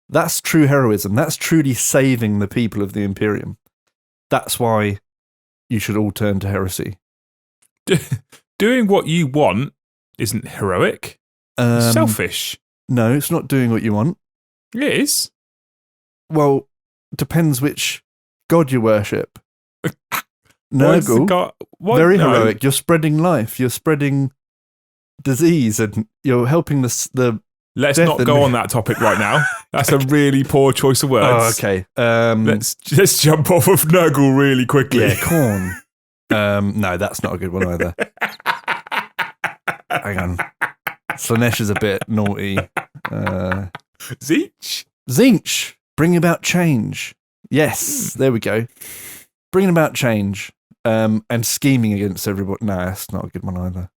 That's true heroism. That's truly saving the people of the Imperium. That's why you should all turn to heresy. Doing what you want isn't heroic. Selfish. No, it's not doing what you want. It is. Well, depends which god you worship. Nurgle, very heroic. You're spreading life. You're spreading disease, and you're helping the Let's not go on that topic right now. That's a really poor choice of words. Oh, okay. Let's just jump off of Nurgle really quickly. Yeah, corn. No, that's not a good one either. Hang on. Slanesh is a bit naughty. Zinch. Bring about change. Yes, there we go. Bringing about change. And scheming against everybody. No, that's not a good one either.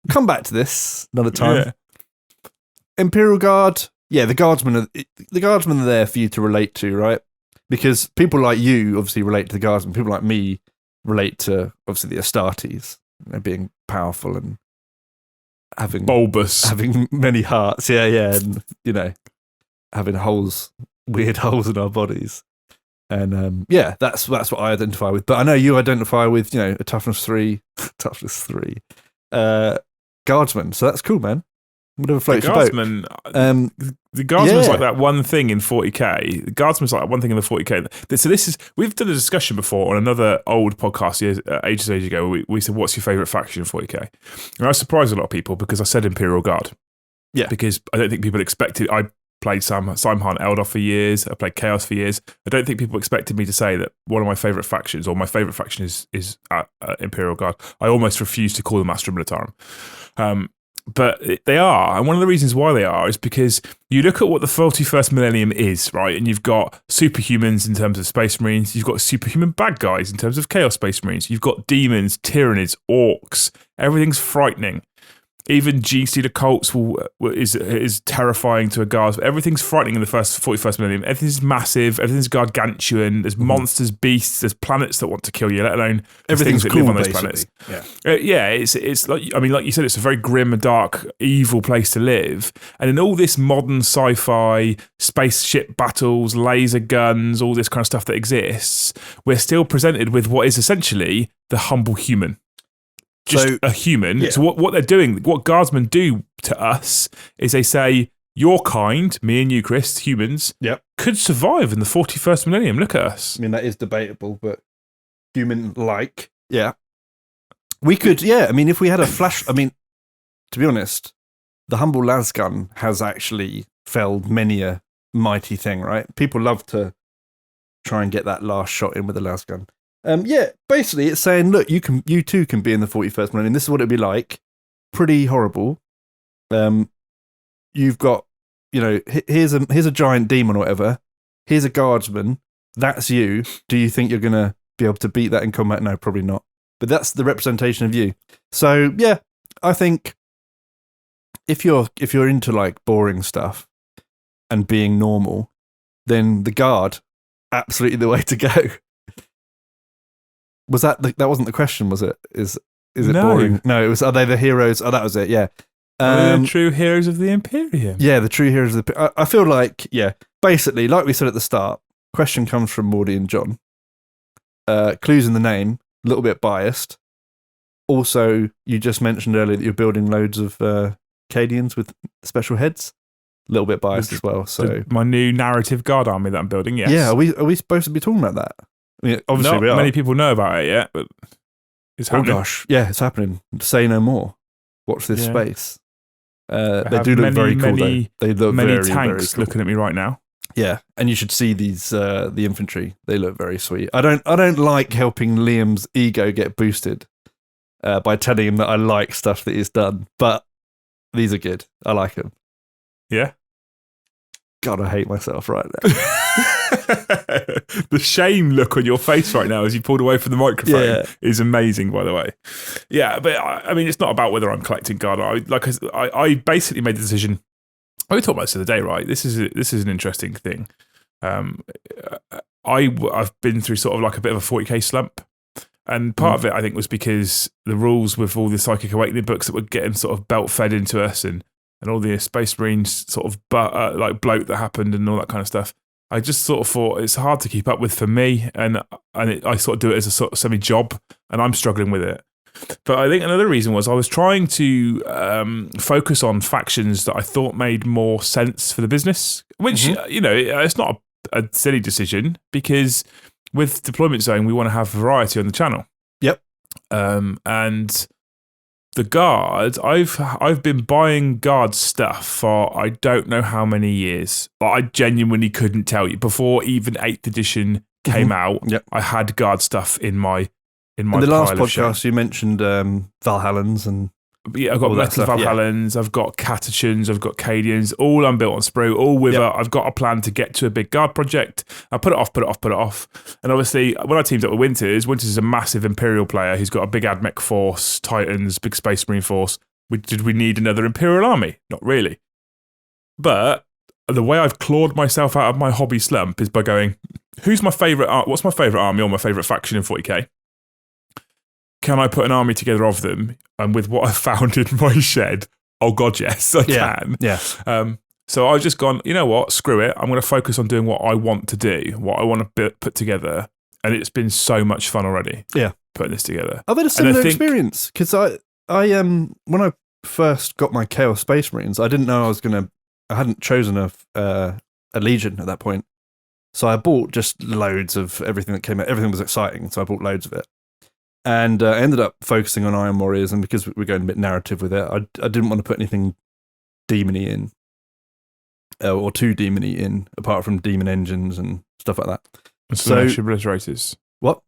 Come back to this another time. Yeah. Imperial Guard. Yeah, the guardsmen are there for you to relate to, right? Because people like you obviously relate to the guardsmen. People like me relate to obviously the Astartes, being powerful and having bulbous, having many hearts. Yeah, and having weird holes in our bodies. And that's what I identify with. But I know you identify with a toughness 3 guardsman. So that's cool, man. Whatever floats your boat. The guardsman's like that one thing in 40k. The guardsman's like one thing in the 40k. So we've done a discussion before on another old podcast ages ago. We said, what's your favourite faction in 40k? And I surprised a lot of people because I said Imperial Guard. Yeah. Because I don't think people expected. I played Simhan Eldar for years. I played Chaos for years. I don't think people expected me to say that one of my favourite factions, or my favourite faction is Imperial Guard. I almost refuse to call them Astra Militarum. But they are, and one of the reasons why they are is because you look at what the 41st millennium is, right? And you've got superhumans in terms of Space Marines, you've got superhuman bad guys in terms of Chaos Space Marines, you've got demons, tyrannids, orcs. Everything's frightening. Even G-Stealer cults is terrifying to a guard. Everything's frightening in the first 41st millennium. Everything's massive. Everything's gargantuan. There's monsters, beasts. There's planets that want to kill you. Let alone everything's that cool live on those basically. planets. It's like like you said, it's a very grim and dark, evil place to live. And in all this modern sci-fi, spaceship battles, laser guns, all this kind of stuff that exists, we're still presented with what is essentially the humble human. Just a human. Yeah. So what they're doing, what guardsmen do to us is they say, your kind, me and you, Chris, humans, could survive in the 41st millennium. Look at us. I mean, that is debatable, but human-like. Yeah. We could, I mean, if we had a flash, I mean, to be honest, the humble lasgun has actually felled many a mighty thing, right? People love to try and get that last shot in with a lasgun. Basically it's saying, look, you too can be in the 41st millennium. This is what it'd be like. Pretty horrible. You've got, here's a giant demon or whatever. Here's a guardsman. That's you. Do you think you're going to be able to beat that in combat? No, probably not. But that's the representation of you. So, I think if you're into like boring stuff and being normal, then the guard, absolutely the way to go. Was that wasn't the question, was it? Is it boring? No, it was, are they the heroes? Oh, that was it, yeah. The true heroes of the Imperium. Yeah, the true heroes of the... I feel like, basically, like we said at the start, question comes from Mordy and John. Clues in the name, a little bit biased. Also, you just mentioned earlier that you're building loads of Cadians with special heads. A little bit biased as well, so... My new narrative guard army that I'm building, yes. Yeah, are we supposed to be talking about that? I mean, obviously not many people know about it yet, but it's happening. Oh gosh, it's happening. Say no more. Watch this space. They do look very cool. They look many very, tanks very cool. looking at me right now. Yeah, and you should see these the infantry. They look very sweet. I don't like helping Liam's ego get boosted by telling him that I like stuff that he's done, but these are good. I like them. Yeah. God, I hate myself right now. The shame look on your face right now as you pulled away from the microphone is amazing, by the way. Yeah, but I mean, it's not about whether I'm collecting guard. I basically made the decision. We talked about this the other day, right? This is an interesting thing. I've been through sort of like a bit of a 40k slump. And part of it, I think, was because the rules with all the Psychic Awakening books that were getting sort of belt fed into us, and all the Space Marines sort of like bloat that happened and all that kind of stuff. I just sort of thought it's hard to keep up with for me, and I sort of do it as a sort of semi-job, and I'm struggling with it. But I think another reason was I was trying to focus on factions that I thought made more sense for the business, which, it's not a silly decision, because with Deployment Zone, we want to have variety on the channel. Yep. And the Guard, I've been buying Guard stuff for I don't know how many years. But I genuinely couldn't tell you. Before even 8th edition came out, I had Guard stuff in my in the last pile of podcast, you mentioned Valhallans and I've got Metal Valhallans, I've got Catachans, I've got Cadians, all unbuilt on sprue, all with I've got a plan to get to a big Guard project. I put it off. And obviously, when I teamed up with Winters is a massive Imperial player who's got a big AdMech force, Titans, big Space Marine force. Did we need another Imperial army? Not really. But the way I've clawed myself out of my hobby slump is by going, what's my favourite army or my favourite faction in 40k? Can I put an army together of them? And with what I found in my shed, oh God, yes, I can. Yeah. So I've just gone, you know what, screw it. I'm going to focus on doing what I want to do, what I want to put together. And it's been so much fun already. Yeah. Putting this together. I've had a similar experience, because I when I first got my Chaos Space Marines, I didn't know I hadn't chosen a Legion at that point. So I bought just loads of everything that came out. Everything was exciting, so I bought loads of it. And I ended up focusing on Iron Warriors, and because we're going a bit narrative with it, I didn't want to put anything demony in, or too demony in, apart from demon engines and stuff like that. And Slanesh Obliterators. What?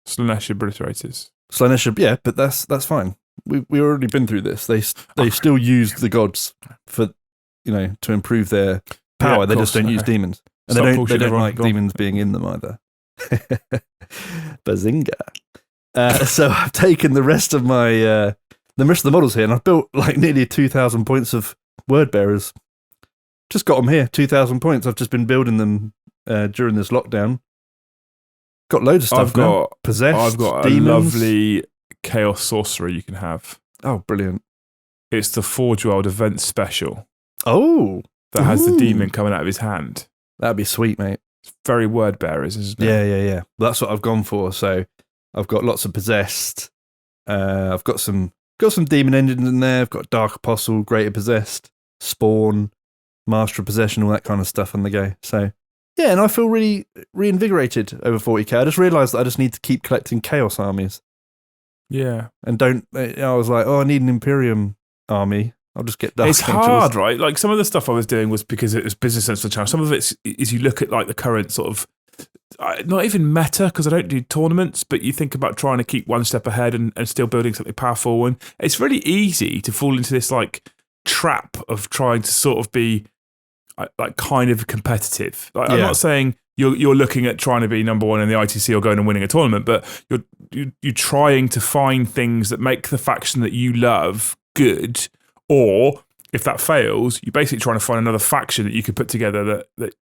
Slanesh Obliterators. Slanesh, yeah, but that's fine. We've already been through this. They still used the gods for, to improve their power. They just don't use demons, and they don't like demons being in them either. Bazinga. So I've taken the rest of the models here, and I've built like nearly 2,000 points of word bearers. Just got them here, 2,000 points. I've just been building them during this lockdown. Got loads of stuff. I've got a lovely Chaos Sorcerer you can have. Oh, brilliant! It's the Forge World event special. Oh, that has the demon coming out of his hand. That'd be sweet, mate. It's very word bearers, isn't it? Yeah. That's what I've gone for. So I've got lots of possessed. I've got some demon engines in there. I've got Dark Apostle, Greater Possessed, Spawn, Master of Possession, all that kind of stuff on the go. So yeah, and I feel really reinvigorated over 40k. I just realised that I just need to keep collecting Chaos armies. Yeah, and I was like, I need an Imperium army. I'll just get Dark It's Angels. hard, right? Like some of the stuff I was doing was because it was business sense for the channel. Some of it is you look at like the current sort of not even meta, because I don't do tournaments, but you think about trying to keep one step ahead and still building something powerful. And it's really easy to fall into this like trap of trying to sort of be like kind of competitive. Like, I'm not saying you're looking at trying to be number one in the ITC or going and winning a tournament, but you're trying to find things that make the faction that you love good. Or if that fails, you're basically trying to find another faction that you could put together that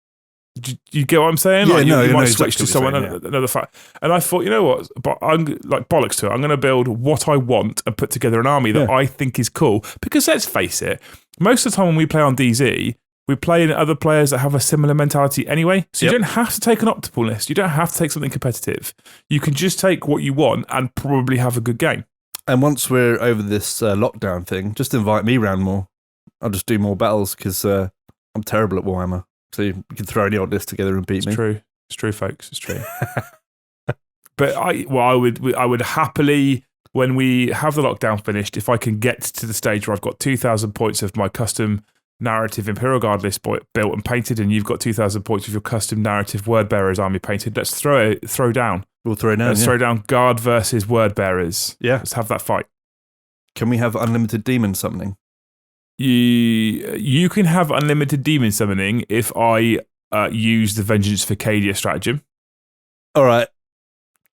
you get what I'm saying? Yeah, like you might exactly switch to someone another fact. And I thought, you know what? But I'm like bollocks to it. I'm going to build what I want and put together an army that I think is cool. Because let's face it, most of the time when we play on DZ, we play in other players that have a similar mentality anyway. So you don't have to take an optimal list. You don't have to take something competitive. You can just take what you want and probably have a good game. And once we're over this lockdown thing, just invite me round more. I'll just do more battles, because I'm terrible at Warhammer. So you can throw any odd list together and beat me. It's true, folks. It's true. But I would happily, when we have the lockdown finished, if I can get to the stage where I've got 2,000 points of my custom narrative Imperial Guard list built and painted, and you've got 2,000 points of your custom narrative Word Bearers army painted, let's throw down. We'll throw down. Let's throw down Guard versus Word Bearers. Yeah. Let's have that fight. Can we have unlimited demon summoning? You can have unlimited demon summoning if I use the Vengeance for Cadia stratagem. All right.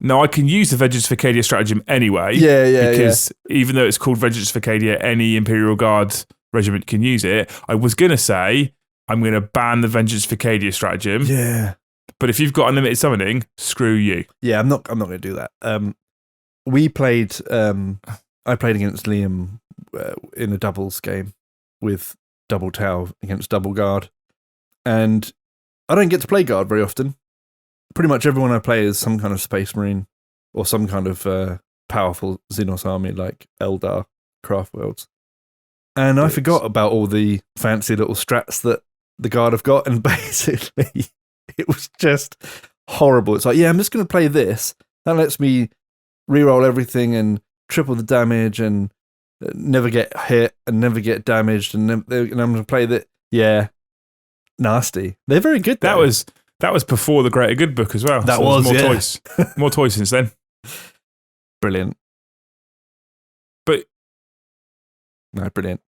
No, I can use the Vengeance for Cadia stratagem anyway. Because even though it's called Vengeance for Cadia, any Imperial Guard regiment can use it. I was going to say I'm going to ban the Vengeance for Cadia stratagem. Yeah. But if you've got unlimited summoning, screw you. Yeah, I'm not going to do that. we played. I played against Liam in a doubles game with double Tau against double Guard, and I don't get to play Guard very often. Pretty much everyone I play is some kind of Space Marine or some kind of powerful Xenos army like Eldar, Craftworlds. And I forgot about all the fancy little strats that the Guard have got, and basically it was just horrible. It's like, yeah, I'm just going to play this. That lets me reroll everything and triple the damage and never get hit and never get damaged, and I'm going to play that. Yeah, nasty. They're very good, though. That was before the Greater Good book as well. That so was, more yeah. toys. More toys since then. Brilliant. But no, brilliant.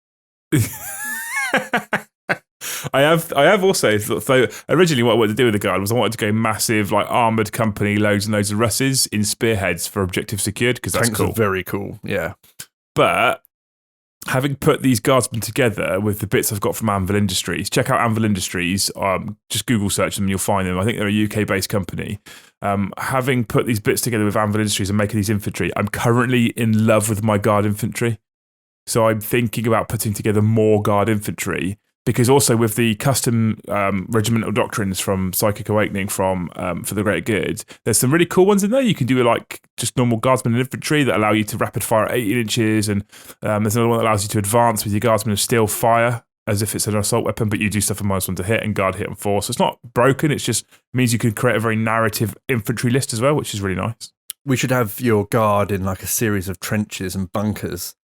I have also thought, so originally what I wanted to do with the Guard was I wanted to go massive, like armoured company, loads and loads of Russes in spearheads for objective secured, because that's Tanks cool. are very cool, yeah. But having put these Guardsmen together with the bits I've got from Anvil Industries, check out Anvil Industries, just Google search them and you'll find them. I think they're a UK-based company. Having put these bits together with Anvil Industries and making these infantry, I'm currently in love with my Guard infantry. So I'm thinking about putting together more Guard infantry, because also with the custom regimental doctrines from Psychic Awakening for the Greater Good, there's some really cool ones in there. You can do like just normal Guardsmen and infantry that allow you to rapid fire at 18 inches, and there's another one that allows you to advance with your Guardsmen of steel fire as if it's an assault weapon, but you do stuff on -1 to hit and Guard hit and force. So it's not broken, it just means you can create a very narrative infantry list as well, which is really nice. We should have your Guard in like a series of trenches and bunkers,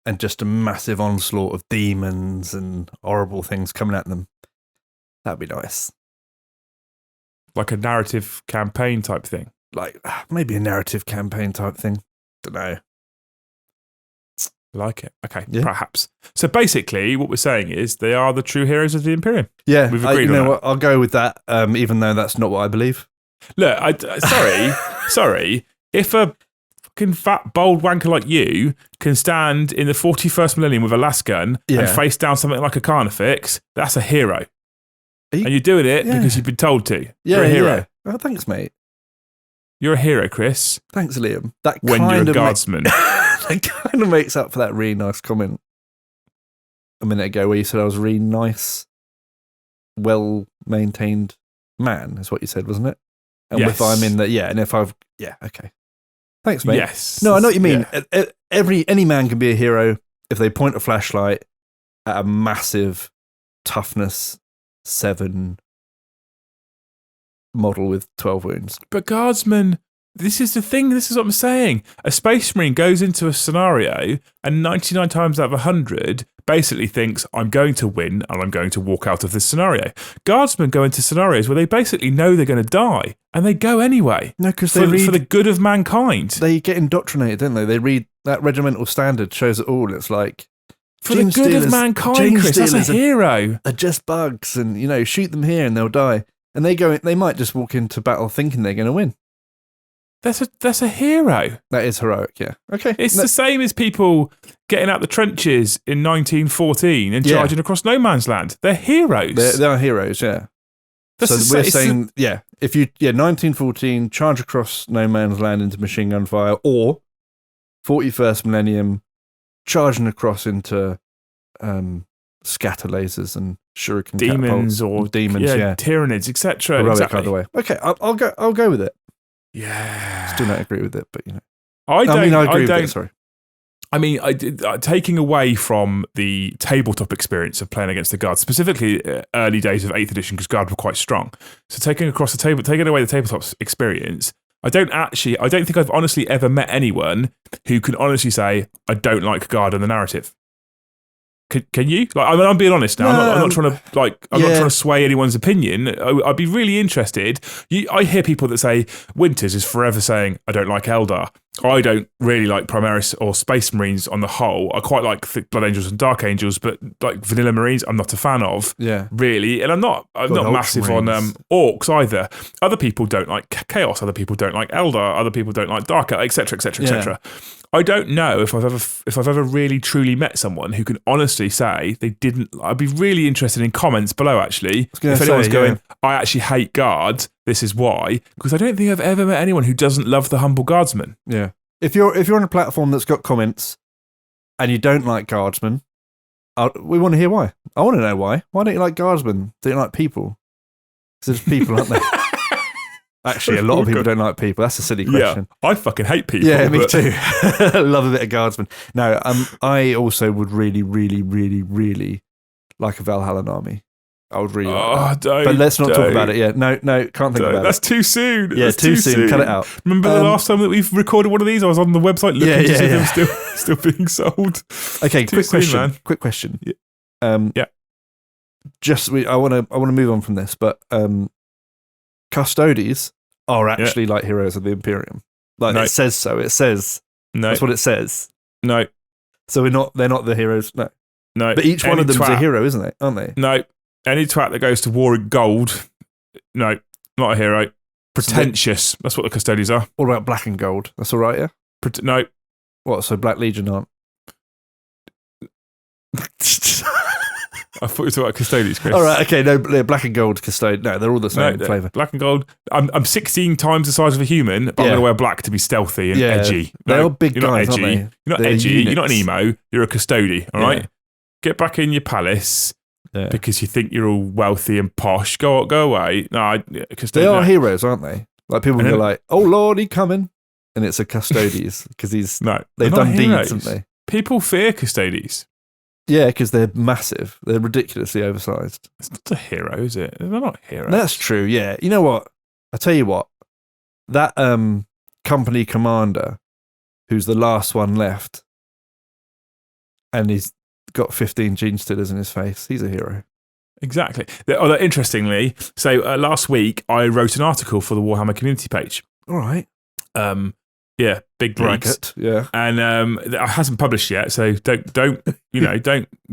and just a massive onslaught of demons and horrible things coming at them. That'd be nice. Like a narrative campaign type thing. Like maybe a narrative campaign type thing. Don't know. Like it. Okay, Yeah. perhaps. So basically, what we're saying is they are the true heroes of the Imperium. Yeah, We've agreed you on know that. what? I'll go with that, even though that's not what I believe. Look, sorry. If a fucking fat, bold wanker like you can stand in the 41st millennium with a lasgun and face down something like a Carnifex, that's a hero. And you're doing it because you've been told to. You're a hero. Yeah. Oh, thanks, mate. You're a hero, Chris. Thanks, Liam. That When you're a Guardsman. That kind of makes up for that really nice comment a minute ago where you said I was a really nice, well-maintained man, is what you said, wasn't it? And Yes. if I'm in the, and if I've, okay. Thanks, mate. Yes. No, I know what you mean. Yeah. Any man can be a hero if they point a flashlight at a massive toughness 7 model with 12 wounds. But Guardsmen, this is the thing, this is what I'm saying. A Space Marine goes into a scenario and 99 times out of 100 basically thinks, I'm going to win and I'm going to walk out of this scenario. Guardsmen go into scenarios where they basically know they're going to die and they go anyway. No, because for the good of mankind. They get indoctrinated, don't they? They read that regimental standard shows it all. It's like, For the good of mankind, Chris, that's a hero. Are just bugs, and shoot them here and they'll die. And they might just walk into battle thinking they're going to win. That's a hero. That is heroic, yeah. Okay. It's the same as people getting out the trenches in 1914 and charging across no man's land. They're heroes. They are heroes, yeah. So we're saying, if you 1914, charge across no man's land into machine gun fire, or 41st millennium, charging across into scatter lasers and shuriken demons catapults, demons, tyrannids, etc. Heroic Exactly. either way. Okay, I'll go with it. Yeah. Still don't agree with it, but I agree with it. Sorry. I mean, taking away from the tabletop experience of playing against the Guard, specifically early days of 8th edition, because Guard were quite strong. So taking away the tabletop experience, I don't think I've honestly ever met anyone who can honestly say, I don't like Guard and the narrative. Can you? I'm being honest now. I'm not trying to sway anyone's opinion. I'd be really interested. I hear people that say Winters is forever saying, I don't like Eldar. I don't really like Primaris or Space Marines on the whole. I quite like Blood Angels and Dark Angels, but like Vanilla Marines, I'm not a fan of. Yeah, really. And I'm not massive on Orcs either. Other people don't like Chaos. Other people don't like Eldar. Other people don't like Darker, etc., etc., etc. I don't know if I've ever really truly met someone who can honestly say they didn't. I'd be really interested in comments below, actually. If anyone's going, I actually hate Guard, this is why. Because I don't think I've ever met anyone who doesn't love the humble Guardsman. Yeah. If you're on a platform that's got comments and you don't like guardsmen, we want to hear why. I want to know why. Why don't you like guardsmen? Don't you like people? Because there's people, aren't there? Actually, a lot of people don't like people. That's a silly question. Yeah, I fucking hate people. Yeah, me too. Love a bit of guardsman. No, I also would really, really, really, really like a Valhalla army. I would really like that. But let's not talk about it yet. No, can't think about it. That's too soon. Yeah, that's too soon. Cut it out. Remember the last time that we've recorded one of these? I was on the website looking to see them still being sold. Okay, quick question. Quick question. Yeah. I want to move on from this, but custodies are actually like heroes of the Imperium. Like it says so. It says that's what it says. No. So they're not the heroes. No. But each one of them's a hero, isn't they? Aren't they? No. Any twat that goes to war in gold, no, not a hero. Pretentious. That's what the custodians are. What about black and gold? That's all right, yeah? No. What, so Black Legion aren't? I thought you were talking about custodians, Chris. All right, okay, no, black and gold custodian. No, they're all the same flavour. Black and gold. I'm 16 times the size of a human, but I'm going to wear black to be stealthy and edgy. They're all big guys, aren't they? You're not edgy. You're not an emo. You're a custody, all right? Get back in your palace. Yeah. Because you think you're all wealthy and posh. Go away. No, they are heroes, aren't they? Like people go like, "Oh Lord, he coming," and it's a custodies because they've done deeds, haven't they? People fear custodies. Yeah, because they're massive. They're ridiculously oversized. It's not a hero, is it? They're not heroes. That's true. Yeah. You know what? I tell you what. That company commander, who's the last one left, and he's got 15 gene stickers in his face. He's a hero. Exactly. Interestingly, so last week I wrote an article for the Warhammer community page. All right. Yeah, big bracket. Yeah. And it hasn't published yet, so don't don't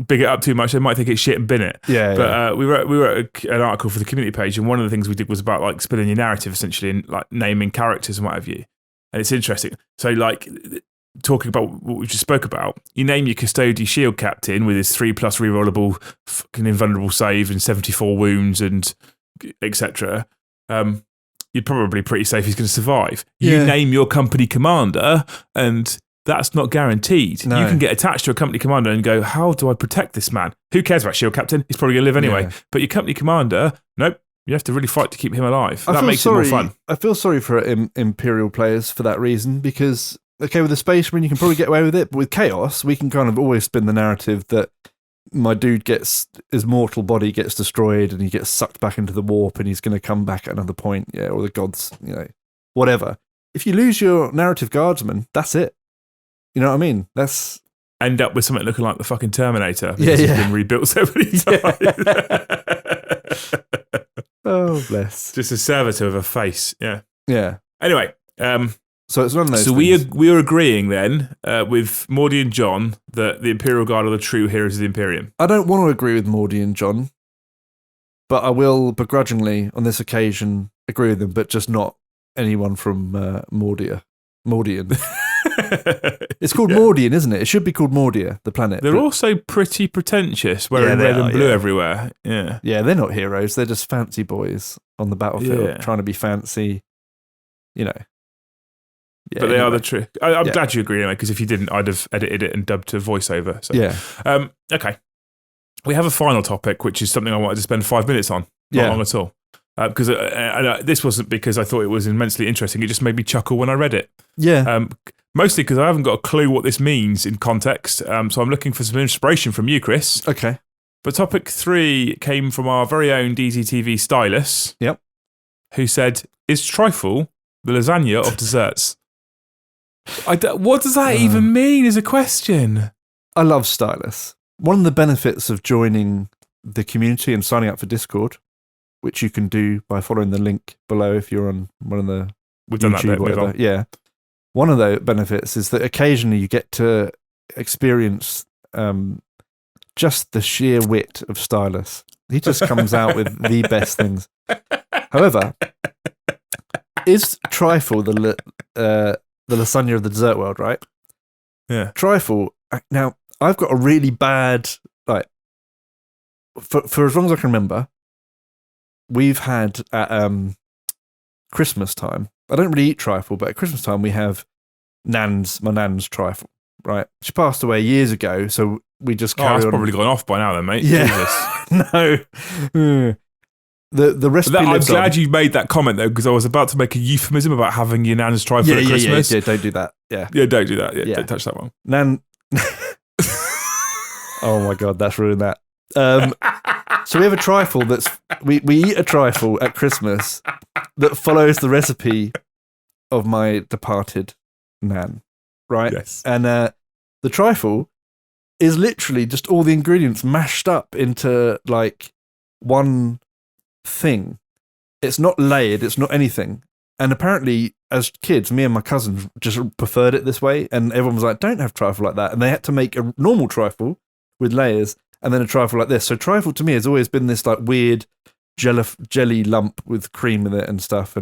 big it up too much. They might think it's shit and bin it. Yeah. But we wrote an article for the community page, and one of the things we did was about like spinning your narrative essentially and like naming characters and what have you. And it's interesting. So like talking about what we just spoke about, you name your custody shield captain with his 3+ rerollable fucking invulnerable save and 74 wounds and etc. You're probably pretty safe he's going to survive. You name your company commander and that's not guaranteed. No. You can get attached to a company commander and go, how do I protect this man? Who cares about shield captain? He's probably going to live anyway. Yeah. But your company commander, nope. You have to really fight to keep him alive. That makes it more fun. I feel sorry for Imperial players for that reason because okay, with the Space Marine, you can probably get away with it, but with Chaos, we can kind of always spin the narrative that my dude his mortal body gets destroyed and he gets sucked back into the warp and he's going to come back at another point, or the gods, whatever. If you lose your narrative guardsman, that's it. You know what I mean? That's... End up with something looking like the fucking Terminator because it's been rebuilt so many times. Oh, bless. Just a servitor with a face, yeah. Yeah. Anyway, so it's one of those. So we are agreeing then with Mordy and John that the Imperial Guard are the true heroes of the Imperium. I don't want to agree with Mordy and John, but I will begrudgingly on this occasion agree with them, but just not anyone from Mordian. It's called Mordian, isn't it? It should be called Mordia, the planet. They're also pretty pretentious, wearing red and blue everywhere. Yeah, they're not heroes. They're just fancy boys on the battlefield trying to be fancy. Yeah, but they are the true. I'm glad you agree anyway, because if you didn't, I'd have edited it and dubbed to voiceover. So. Yeah. Okay. We have a final topic, which is something I wanted to spend 5 minutes on. Not long at all. Because this wasn't because I thought it was immensely interesting. It just made me chuckle when I read it. Yeah. Mostly because I haven't got a clue what this means in context. So I'm looking for some inspiration from you, Chris. Okay. But topic 3 came from our very own DZTV stylus. Yep. Who said, "Is trifle the lasagna of desserts?" What does that even mean as a question? I love stylus. One of the benefits of joining the community and signing up for Discord, which you can do by following the link below if you're on one of the We've done that bit. Yeah. One of the benefits is that occasionally you get to experience just the sheer wit of stylus. He just comes out with the best things. However, is trifle the lasagna of the dessert world, right? Yeah. Trifle. Now, I've got a really bad, for as long as I can remember, we've had at Christmas time, I don't really eat trifle, but at Christmas time we have my nan's trifle, right? She passed away years ago, so we just carry it's on. probably gone off by now then, mate. Yeah. Jesus. No. The recipe I'm lives glad on. you made that comment though, because I was about to make a euphemism about having your nan's trifle at Christmas. Yeah, don't do that. Yeah. Yeah, don't do that. Yeah, Yeah. don't touch that one. Nan. Oh my God, that's ruined that. So we have a trifle we eat a trifle at Christmas that follows the recipe of my departed nan, right? Yes. And the trifle is literally just all the ingredients mashed up into like one thing. It's not layered, it's not anything. And apparently, as kids, me and my cousin just preferred it this way, and everyone was like, don't have trifle like that. And they had to make a normal trifle with layers and then a trifle like this. So trifle to me has always been this like weird jelly lump with cream in it and stuff.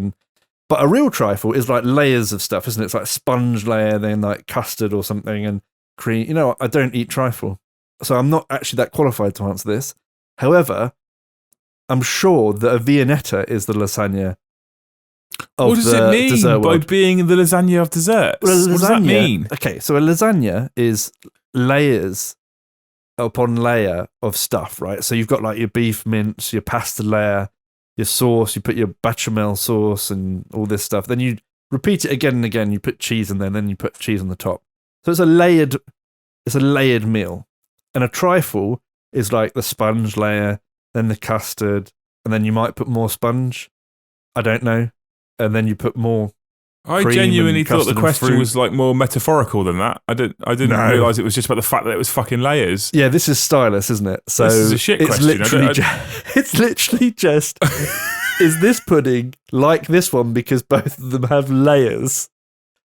But a real trifle is like layers of stuff, isn't it? It's like sponge layer, then like custard or something and cream. You know, I don't eat trifle, so I'm not actually that qualified to answer this. However, I'm sure that a viennetta is the lasagna of what does the it mean dessert by world. being the lasagna of desserts? Well, what does that mean? Okay, so a lasagna is layers upon layer of stuff, right? So you've got like your beef mince, your pasta layer, your sauce, you put your bechamel sauce and all this stuff. Then you repeat it again and again. You put cheese in there, and then you put cheese on the top. So it's a layered meal. And a trifle is like the sponge layer, then the custard, and then you might put more sponge. I don't know. And then you put more. I cream genuinely and thought the custard and question fruit. was like more metaphorical than that. I didn't No. realise it was just about the fact that it was fucking layers. Yeah, this is stylus, isn't it? So This is a shit it's question. literally it's literally just is this pudding like this one because both of them have layers?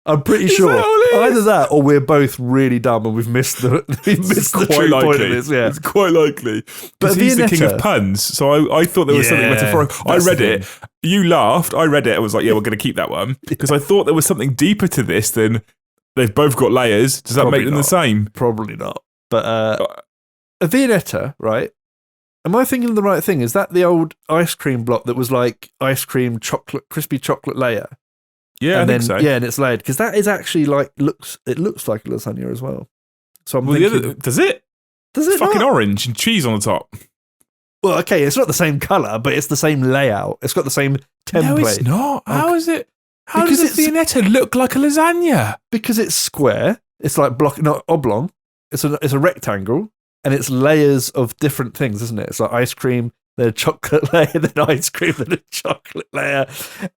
I'm pretty Is sure that all it is? either that or we're both really dumb and we've missed the true point of this. Yeah, It's quite likely. But Because he's the king viennetta- of puns, so I thought there was something Yeah, metaphorical. I that's the read it. You laughed. I read it. I was like, yeah, we're going to keep that one. Because I thought there was something deeper to this than they've both got layers. Does that Probably make them not. the same? probably not. But a viennetta, right? Am I thinking of the right thing? Is that the old ice cream block that was like ice cream chocolate, crispy chocolate layer? Yeah, and I think so. Yeah, and it's layered because that is actually like it looks like a lasagna as well. So I'm Well, thinking, does it? does it Fucking not? orange and cheese on the top. Well, okay, it's not the same color, but it's the same layout. It's got the same template. No, it's not. How is it? How Because does a viennetta look like a lasagna? Because it's square. It's like not oblong. It's a rectangle, and it's layers of different things, isn't it? It's like ice cream, then a chocolate layer, then ice cream, then a chocolate layer,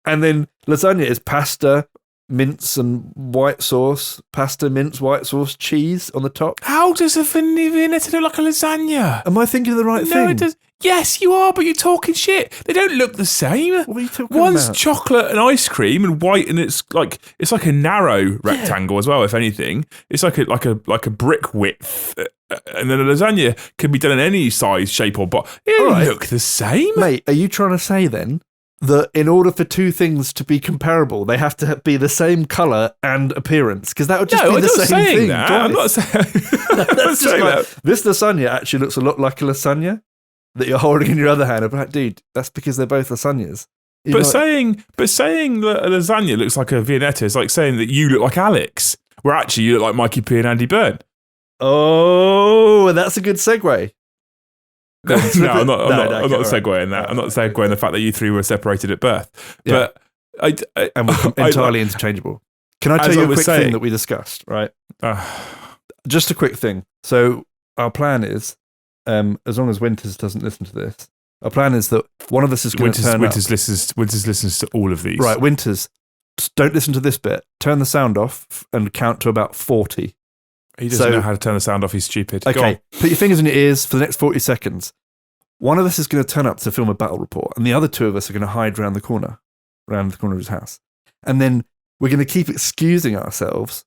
and then lasagna is pasta, mince, and white sauce. Pasta, mince, white sauce, cheese on the top. How does a viennetta look like a lasagna? Am I thinking of the right thing? No, it does. Yes, you are, but you're talking shit. They don't look the same. What are you talking One's about? chocolate and ice cream and white, and it's like a narrow rectangle as well. If anything, it's like a brick width, and then a lasagna can be done in any size, shape, or but it don't Alright. look the same. Mate, are you trying to say then that in order for two things to be comparable, they have to be the same color and appearance? Because that would just No, be I'm the not same saying thing. that. twice. I'm not saying. I'm not That's just saying like, that. this lasagna actually looks a lot like a lasagna that you're holding in your other hand. I'm like, dude, that's because they're both lasagnas. You're But not- saying that a lasagna looks like a viennetta is like saying that you look like Alex, where actually you look like Mikey P and Andy Byrne. oh, that's a good segue. No, I'm not okay, segueing that. I'm not segueing the fact that you three were separated at birth. Yeah. But And we're entirely interchangeable. Can I As tell I you a was quick saying- thing that we discussed, right? uh, Just a quick thing. So our plan is, as long as Winters doesn't listen to this, our plan is that one of us is going to turn up. Winters listens to all of these. Right, Winters, don't listen to this bit. Turn the sound off and count to about 40. He doesn't So- know how to turn the sound off. He's stupid. Go Okay, on. put your fingers in your ears for the next 40 seconds. One of us is going to turn up to film a battle report, and the other two of us are going to hide around the corner of his house. And then we're going to keep excusing ourselves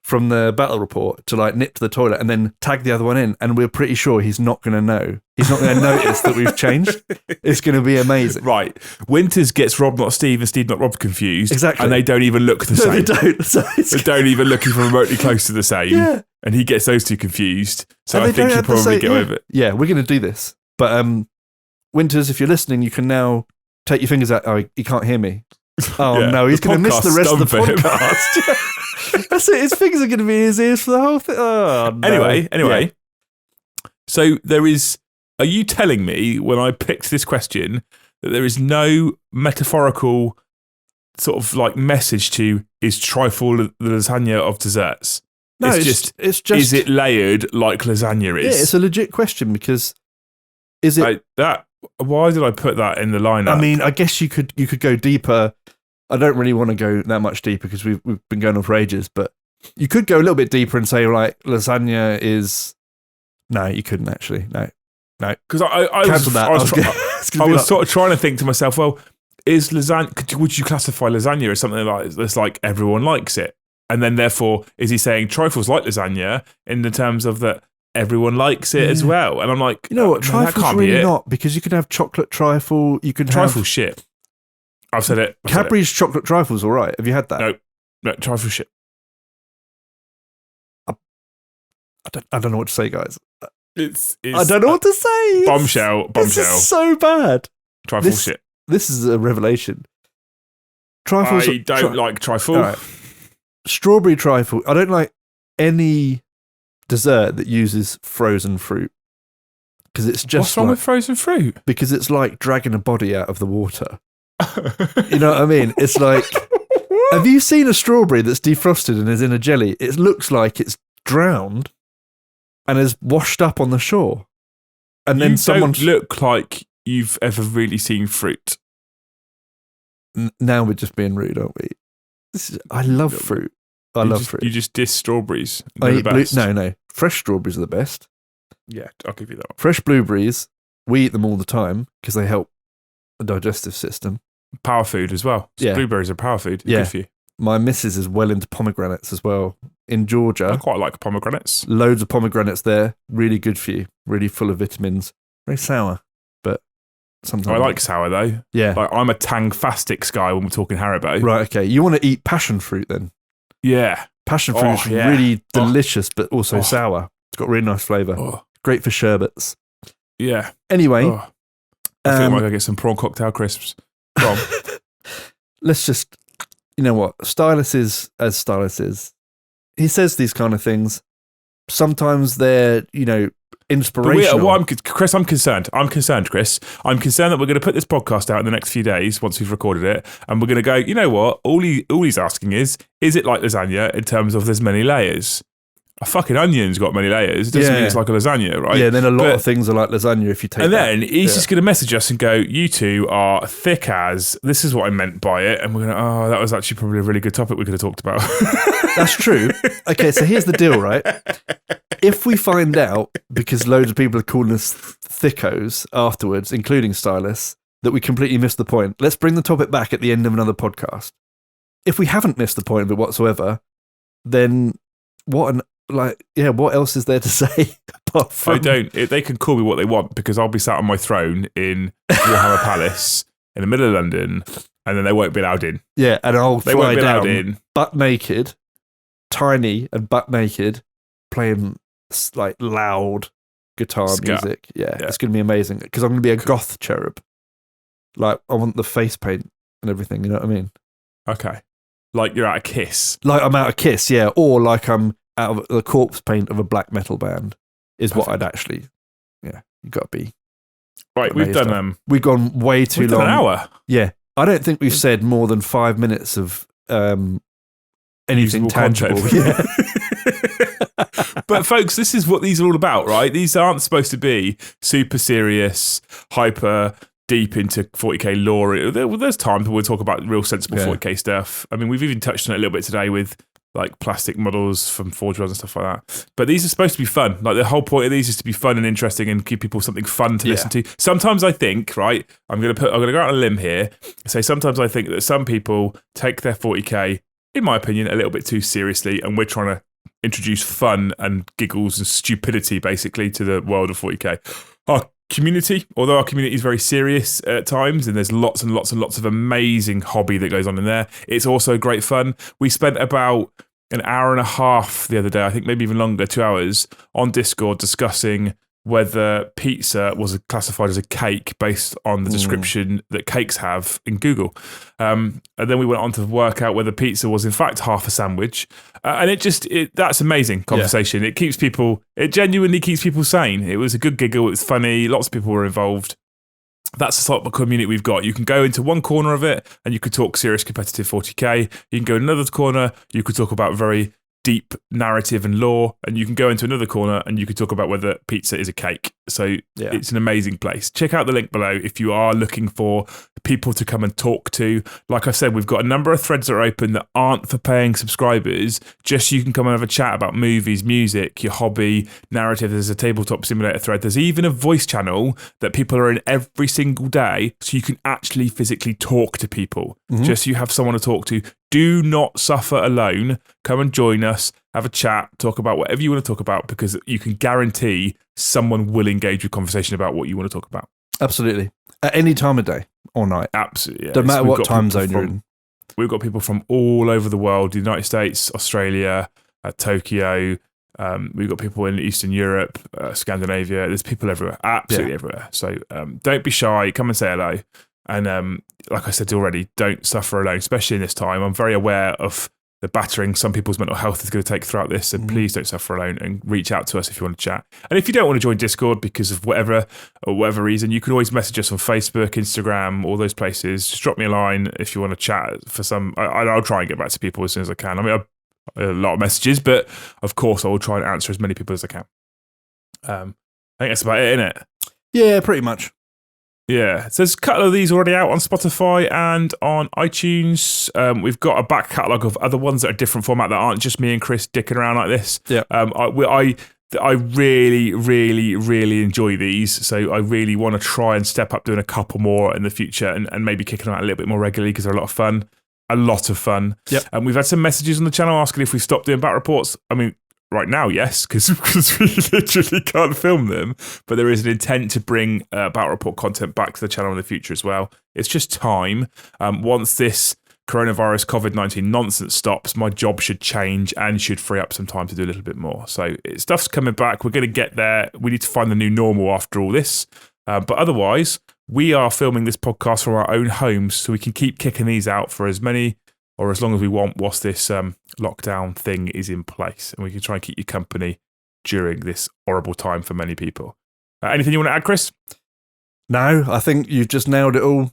from the battle report to like nip to the toilet and then tag the other one in. And we're pretty sure he's not going to know. He's not going to notice that we've changed. It's going to be amazing. Right. Winters gets Rob, not Steve, and Steve, not Rob confused. Exactly. And they don't even look the No, same. they don't. So it's They don't even look even remotely close to the same. Yeah. And he gets those two confused. So And I they think don't he'll have the probably same- get yeah. over it. Yeah, we're going to do this. But Winters, if you're listening, you can now take your fingers out. Oh, you can't hear me. Oh Yeah, no, he's the going to miss the podcast's rest of the done for him. podcast. That's it. His fingers are going to be in his ears for the whole thing. Oh, no. Anyway, Yeah. so there is. Are you telling me when I picked this question that there is no metaphorical sort of like message to is trifle the lasagna of desserts? No, it's just is it layered like lasagna is? Yeah, it's a legit question because is it? Like that. Why did I put that in the lineup? I mean, I guess you could go deeper. I don't really want to go that much deeper because we've been going on for ages, but you could go a little bit deeper and say like lasagna is. No, you couldn't actually. No, because I was sort of trying to think to myself, well, is lasagna? Would you classify lasagna as something that's like everyone likes it, and then therefore is he saying trifles like lasagna in the terms of that everyone likes it as well? And I'm like, you know what, that trifle's can't be really it. not because you can have chocolate trifle. You can Trifle have shit. I've said it. Cadbury's chocolate trifle's all right. Have you had that? No, trifle shit. I don't know what to say, guys. It's I don't know what to say. Bombshell. This is so bad. Trifle shit. This is a revelation. Trifles. I don't like trifle. All right. Strawberry trifle. I don't like any dessert that uses frozen fruit because it's just What's wrong with frozen fruit? because it's like dragging a body out of the water. You know what I mean? It's like, have you seen a strawberry that's defrosted and is in a jelly? It looks like it's drowned and is washed up on the shore. And then someone don't look like you've ever really seen fruit. Now we're just being rude, aren't we? I love fruit. I love fruit. You just diss strawberries. I They're eat the best. no. Fresh strawberries are the best. Yeah, I'll give you that one. Fresh blueberries, we eat them all the time because they help the digestive system. Power food as well. Yeah. Blueberries are power food. They're Yeah. good for you. My missus is well into pomegranates as well. In I Georgia, quite like pomegranates. loads of pomegranates there. Really good for you. Really full of vitamins. Very sour, but sometimes I like sour though. Yeah. Like I'm a tang-fastics guy when we're talking Haribo. Right. Okay. You want to eat passion fruit then? Yeah. Passion fruit is yeah. really delicious, but also Oh. sour. It's got really nice flavour. Oh, Great for sherbets. yeah. Anyway, Oh. I feel like I get some prawn cocktail crisps. Go on. let's just, you know what? Stylus is as Stylus is. He says these kind of things. Sometimes they're, inspirational. Chris, I'm concerned. Chris. I'm concerned that we're going to put this podcast out in the next few days once we've recorded it, and we're going to go, you know what? All he's asking is it like lasagna in terms of there's many layers? A fucking onion's got many layers. It doesn't mean it's like a lasagna, right? Yeah, then a lot of things are like lasagna if you take And that. then he's just going to message us and go, you two are thick as, this is what I meant by it. And we're going to, that was actually probably a really good topic we could have talked about. That's true. Okay, so here's the deal, right? If we find out, because loads of people are calling us thickos afterwards, including Stylus, that we completely missed the point, let's bring the topic back at the end of another podcast. If we haven't missed the point of it whatsoever, then what else is there to say? Apart from... They can call me what they want because I'll be sat on my throne in Warhammer Palace in the middle of London and then they won't be allowed in. Yeah, and I'll They fly won't be allowed down in. butt naked, tiny and butt naked, playing like loud guitar music. Yeah, it's going to be amazing because I'm going to be a goth cherub. Like, I want the face paint and everything, you know what I mean? Okay. Like you're at a Kiss. Like I'm out of Kiss, yeah, or like I'm out of the corpse paint of a black metal band is what I'd actually, you got to be. Right, we've done we've gone way too long. An hour. Yeah, I don't think we've said more than 5 minutes of anything Usable tangible. content. Yeah. But folks, this is what these are all about, right? These aren't supposed to be super serious, hyper deep into 40k lore. There's times when we'll talk about real sensible 40k stuff. I mean, we've even touched on it a little bit today with like plastic models from Forge Worlds and stuff like that. But these are supposed to be fun. Like the whole point of these is to be fun and interesting and give people something fun to listen to. Sometimes I think, right, I'm gonna go out on a limb here and say sometimes I think that some people take their 40k, in my opinion, a little bit too seriously, and we're trying to introduce fun and giggles and stupidity basically to the world of 40k. Our community, although our community is very serious at times and there's lots and lots and lots of amazing hobby that goes on in there, it's also great fun. We spent about an hour and a half the other day, I think maybe even longer, 2 hours, on Discord discussing whether pizza was classified as a cake based on the description that cakes have in Google. And then we went on to work out whether pizza was in fact half a sandwich. And that's amazing conversation. It genuinely keeps people sane. It was a good giggle. It was funny. Lots of people were involved. That's the sort of community we've got. You can go into one corner of it and you could talk serious competitive 40k. You can go in another corner, you could talk about very deep narrative and lore, and you can go into another corner and you could talk about whether pizza is a cake. So it's an amazing place. Check out the link below if you are looking for people to come and talk to. Like I said, we've got a number of threads that are open that aren't for paying subscribers, just so you can come and have a chat about movies, music, your hobby, narrative. There's a tabletop simulator thread. There's even a voice channel that people are in every single day, so you can actually physically talk to people, just so you have someone to talk to. Do not suffer alone. Come and join us, have a chat, talk about whatever you want to talk about, because you can guarantee someone will engage with conversation about what you want to talk about. Absolutely. At any time of day or night. Absolutely. Yeah. No matter what time zone you're in. We've got people from all over the world, the United States, Australia, Tokyo. We've got people in Eastern Europe, Scandinavia. There's people everywhere, absolutely everywhere. So don't be shy. Come and say hello. And like I said already, don't suffer alone, especially in this time. I'm very aware of the battering some people's mental health is going to take throughout this. So please don't suffer alone and reach out to us if you want to chat. And if you don't want to join Discord because of whatever reason, you can always message us on Facebook, Instagram, all those places. Just drop me a line if you want to chat for some. I'll try and get back to people as soon as I can. I mean, a lot of messages, but of course I will try and answer as many people as I can. I think that's about it, innit? Yeah, pretty much. Yeah, so there's a couple of these already out on Spotify and on iTunes. We've got a back catalogue of other ones that are different format that aren't just me and Chris dicking around like this. Yeah. I really, really, really enjoy these. So I really want to try and step up doing a couple more in the future and maybe kicking them out a little bit more regularly because they're a lot of fun. Yep. And we've had some messages on the channel asking if we stopped doing battle reports. I mean, right now, yes, because we literally can't film them. But there is an intent to bring battle report content back to the channel in the future as well. It's just time. Once this coronavirus COVID-19 nonsense stops, my job should change and should free up some time to do a little bit more. So stuff's coming back. We're going to get there. We need to find the new normal after all this. But otherwise, we are filming this podcast from our own homes, so we can keep kicking these out for as many or as long as we want whilst this lockdown thing is in place. And we can try and keep you company during this horrible time for many people. Anything you want to add, Chris? No, I think you've just nailed it all.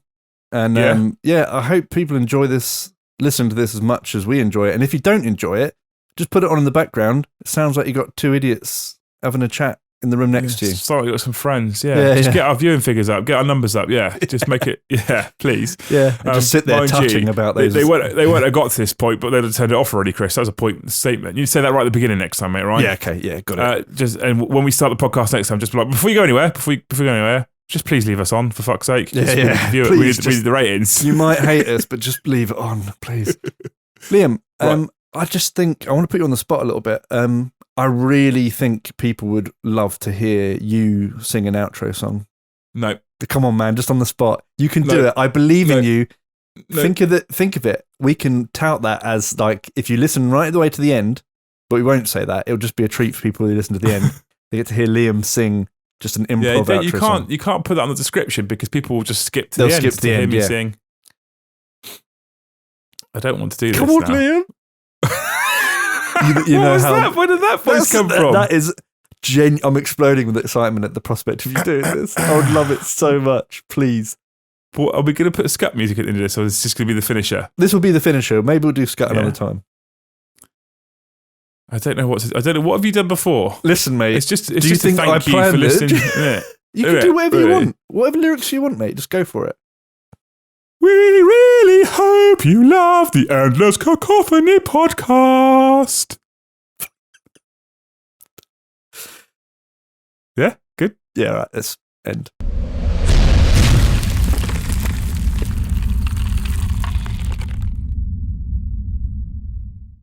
And I hope people enjoy this, listen to this as much as we enjoy it. And if you don't enjoy it, just put it on in the background. It sounds like you got two idiots having a chat in the room next to you. Sorry, you got some friends. Just get our viewing figures up, get our numbers up. Just make it. Please. And just sit there touching about those. They won't have got to this point, but they'd have turned it off already, Chris. That was a point statement. You say that right at the beginning next time, mate. Right? Yeah. Okay. Yeah. Got it. And when we start the podcast next time, just be like, before you go anywhere, just please leave us on, for fuck's sake. We need the ratings. You might hate us, but just leave it on, please. Liam, I just think I want to put you on the spot a little bit. I really think people would love to hear you sing an outro song. No. Come on, man, just on the spot. You can do it. I believe in you. No. Think of it. We can tout that as like, if you listen right the way to the end, but we won't say that. It'll just be a treat for people who listen to the end. They get to hear Liam sing just an improv outro song. You can't put that on the description because people will just skip to the end to hear me sing. I don't want to do this. Come on, Liam. You know how? Where did that voice come from? That is I'm exploding with excitement at the prospect of you doing this. I would love it so much. Please. But are we going to put scut music at the end of this, or is this just going to be the finisher? This will be the finisher. Maybe we'll do scut another time. I don't know what have you done before? Listen, mate. It's just a thank you for listening. You can do whatever you want. Whatever lyrics you want, mate. Just go for it. We really hope you love the Endless Cacophony podcast. Yeah, good. Yeah, right. Let's end.